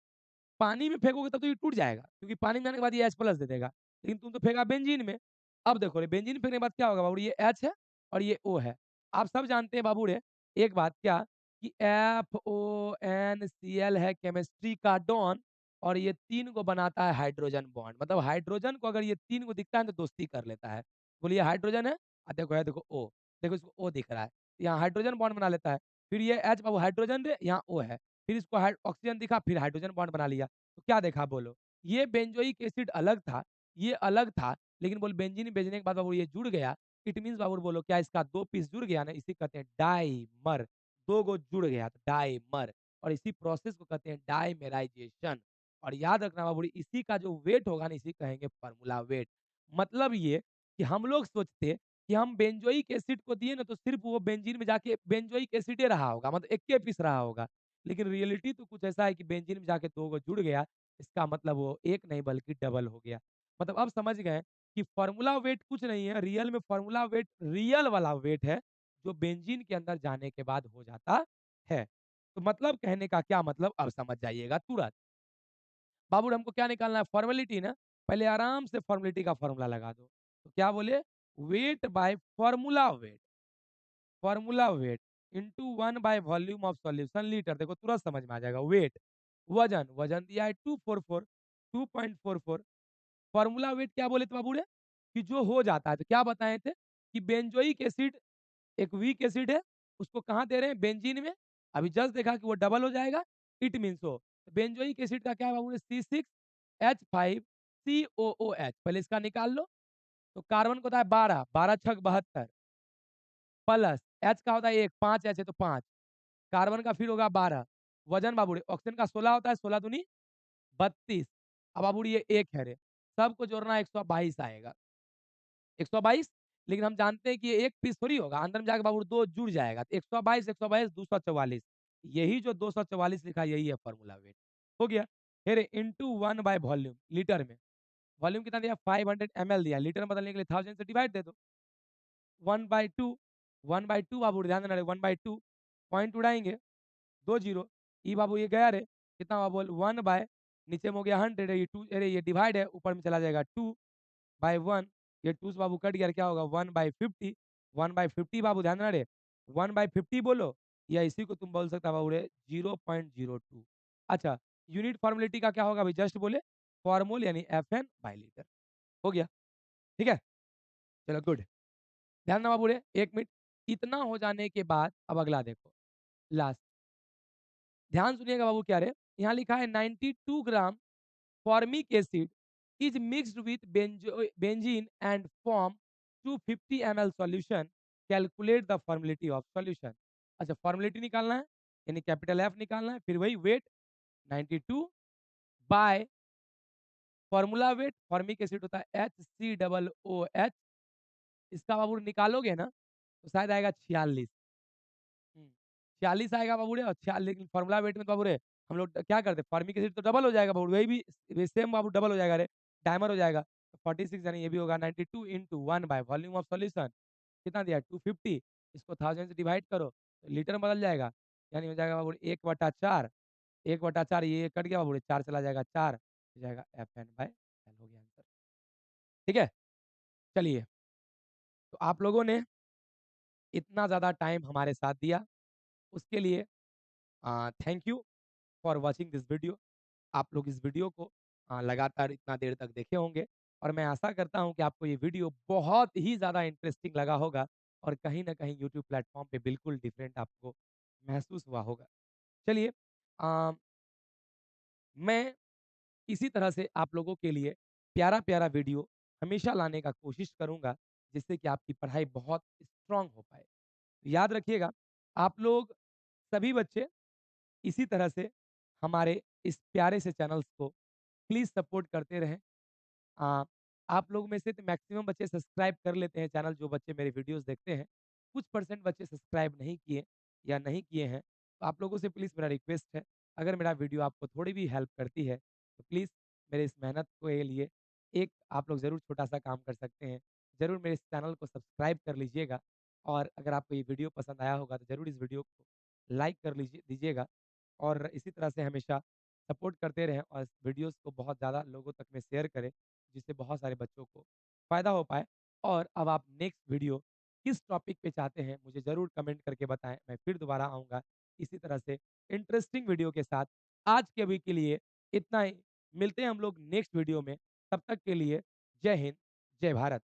पानी में फेंकोगे तब तो ये टूट जाएगा, क्योंकि पानी में जाने के बाद ये H प्लस दे देगा, लेकिन तुम तो फेंका बेंजीन में। अब देखो रे, बेंजीन फेंकने के बाद क्या होगा बाबू, ये H है और ये O है। आप सब जानते हैं बाबू रे एक बात, क्या? कि FONCl है केमिस्ट्री का डॉन, और ये 3 को बनाता है हाइड्रोजन बॉन्ड, मतलब हाइड्रोजन को अगर ये 3 को दिखता है तो दोस्ती कर लेता है। बोलिए हाइड्रोजन है, देखो है, देखो O, देखो इसको O दिख रहा है, यहाँ हाइड्रोजन बॉन्ड बना लेता है। फिर ये H बाबू हाइड्रोजन रे, यहाँ O है, फिर इसको ऑक्सीजन दिखा, फिर हाइड्रोजन बॉन्ड बना लिया। तो क्या देखा बोलो? ये बेंजोइक एसिड अलग था, ये अलग था, लेकिन बोल बेंजीन भेजने के बाद बाबू ये जुड़ गया। इट मीन्स बाबू बोलो क्या, इसका 2 पीस जुड़ गया ना, इसी कहते हैं डाइमर। 2 गो जुड़ गया तो डाइमर, और इसी प्रोसेस को कहते हैं डाइमेराइजेशन। और याद रखना बाबूजी, इसी का जो वेट होगा ना, इसी कहेंगे फार्मूला वेट। मतलब ये कि हम लोग सोचते कि हम बेंजोइक एसिड को दिए ना, तो सिर्फ वो बेंजीन में जाके बेंजोइक एसिड ही रहा होगा, मतलब एक पीस रहा होगा। लेकिन रियलिटी तो कुछ ऐसा है कि बेंजीन में जाके 2 गो जुड़ गया, इसका मतलब वो एक नहीं बल्कि डबल हो गया। मतलब अब समझ गए कि फार्मूला वेट कुछ नहीं है, रियल में फार्मूला वेट रियल वाला वेट है, जो बेंजीन के अंदर जाने के बाद हो जाता है। तो मतलब कहने का क्या मतलब, अब समझ जाइएगा तुरंत। बाबू हमको क्या निकालना है, फॉर्मेलिटी ना। पहले आराम से फॉर्मेलिटी का फॉर्मूला लगा दो। तो क्या बोले, weight by formula wait, formula wait into 1 by volume of solution litre. देखो तुरंत समझ में आ जाएगा। वेट, वजन, वजन दिया है 244, 2.44। फॉर्मूला वेट क्या बोले थे बाबू रे, कि जो हो जाता है। तो क्या बताए थे कि बेंजोइक एसिड एक वीक एसिड है, उसको कहाँ दे रहे हैं, बेंजीन में। अभी जस्ट देखा कि वो डबल हो जाएगा, इट मीन्स हो। बेंजोइक एसिड का क्या है बाबू, C6H5COOH। पहले इसका निकाल लो। तो कार्बन को होता है 12, 12 छक 72, प्लस एच का होता है 1, 5 एच है तो 5, कार्बन का फिर होगा 12। वजन बाबू ऑक्सीजन का 16 होता है, 16 दूनी 32। अब बाबू ये एक है रे, सबको जोड़ना 122 आएगा, 122। लेकिन हम जानते हैं कि ये एक पीस थोड़ी होगा, अंदर में जाके बाबू 2 जुड़ जाएगा। तो 122, 122, 244। यही जो 244 लिखा है, यही है फार्मूला वेट। हो गया। फिर इंटू 1 बाय वॉल्यूम लीटर में। वॉल्यूम कितना दिया, 500 ml दिया। लीटर में बदलने के लिए 1000 से डिवाइड दे दो। 1/2, 1/2 बाबू ध्यान देना रे, 1/2 पॉइंट उड़ाएंगे, 2 जीरो। ई बाबू ये गया रे, कितना हुआ बोल, 1 बाय, नीचे में हो गया 100, ये 2, अरे ये डिवाइड है, ऊपर में चला जाएगा 2 बाय 1। ये 2 से बाबू कट गया, क्या होगा 1/50। 1/50 बाबू ध्यान देना रे, 1/50 बोलो, या इसी को तुम बोल सकता बाबू रे 0.02। अच्छा, यूनिट फॉर्मेलिटी का क्या होगा भाई, जस्ट बोले फॉर्मूल यानी FN बाय लीटर। हो गया, ठीक है। चलो गुड। ध्यान देना बाबू रे, 1 मिनट। इतना हो जाने के बाद अब अगला देखो, लास्ट। ध्यान सुनिएगा बाबू, क्या रे, यहाँ लिखा है 92 gram formic acid is mixed with benzene and form 250 ml solution. Calculate the formality of solution. अच्छा, फॉर्मेलिटी निकालना है, यानी कैपिटल एफ निकालना है, फिर वही weight 92 by formula weight, formic acid होता है HCOOH। इसका बाबू निकालोगे ना, तो शायद आएगा 46। 46 आएगा बाबू रे, और 46, लेकिन फॉर्मूला वेट में तो बाबू रे हम लोग क्या करते हैं, फॉर्मिक एसिड तो डबल हो जाएगा बाबू, वही भी सेम बाबू डबल हो जाएगा रे, डायमर हो जाएगा। तो 46 यानी ये भी होगा 92 into 1 by volume of solution. कितना दिया 250, इसको 1000 से डिवाइड करो तो लीटर में बदल जाएगा, यानी हो जाएगा बाबू 1/4। 1/4 ये कट गया बाबू, 4 चला जाएगा, 4 हो जाएगा FN बाय एल। हो गया आंसर। ठीक है, चलिए। तो आप लोगों ने इतना ज़्यादा टाइम हमारे साथ दिया, उसके लिए thank you for watching this video. आप लोग इस वीडियो को लगातार इतना देर तक देखे होंगे, और मैं आशा करता हूं कि आपको ये वीडियो बहुत ही ज़्यादा इंटरेस्टिंग लगा होगा, और कहीं ना कहीं यूट्यूब प्लेटफॉर्म पे बिल्कुल डिफरेंट आपको महसूस हुआ होगा। चलिए, अ, मैं इसी तरह से आप लोगों के लिए प्यारा-प्यारा वीडियो हमेशा लाने का कोशिश करूँगा, जिससे कि आपकी पढ़ाई बहुत स्ट्रॉन्ग हो पाए। याद रखिएगा, आप लोग सभी बच्चे इसी तरह से हमारे इस प्यारे से चैनल्स को प्लीज़ सपोर्ट करते रहें। अ, आप लोग में से तो मैक्सिमम बच्चे सब्सक्राइब कर लेते हैं चैनल, जो बच्चे मेरे वीडियोज़ देखते हैं। कुछ परसेंट बच्चे सब्सक्राइब नहीं किए या नहीं किए हैं, तो आप लोगों से प्लीज़ मेरा रिक्वेस्ट है, अगर मेरा वीडियो आपको थोड़ी भी हेल्प करती है, तो प्लीज़ मेरे इस मेहनत के लिए एक आप लोग ज़रूर छोटा-सा काम कर सकते हैं। ज़रूर मेरे इस चैनल को सब्सक्राइब कर लीजिएगा, और अगर आपको ये वीडियो पसंद आया होगा, तो ज़रूर इस वीडियो को लाइक कर दीजिएगा, और इसी तरह से हमेशा सपोर्ट करते रहें, और इस वीडियोज़ को बहुत ज़्यादा लोगों तक में शेयर करें, जिससे बहुत सारे बच्चों को फ़ायदा हो पाए। और अब आप नेक्स्ट वीडियो किस टॉपिक पे चाहते हैं, मुझे ज़रूर कमेंट करके बताएँ। मैं फिर दोबारा आऊँगा इसी तरह से इंटरेस्टिंग वीडियो के साथ। आज के अभी के लिए इतना ही, मिलते हैं हम लोग नेक्स्ट वीडियो में। तब तक के लिए जय हिंद, जय भारत।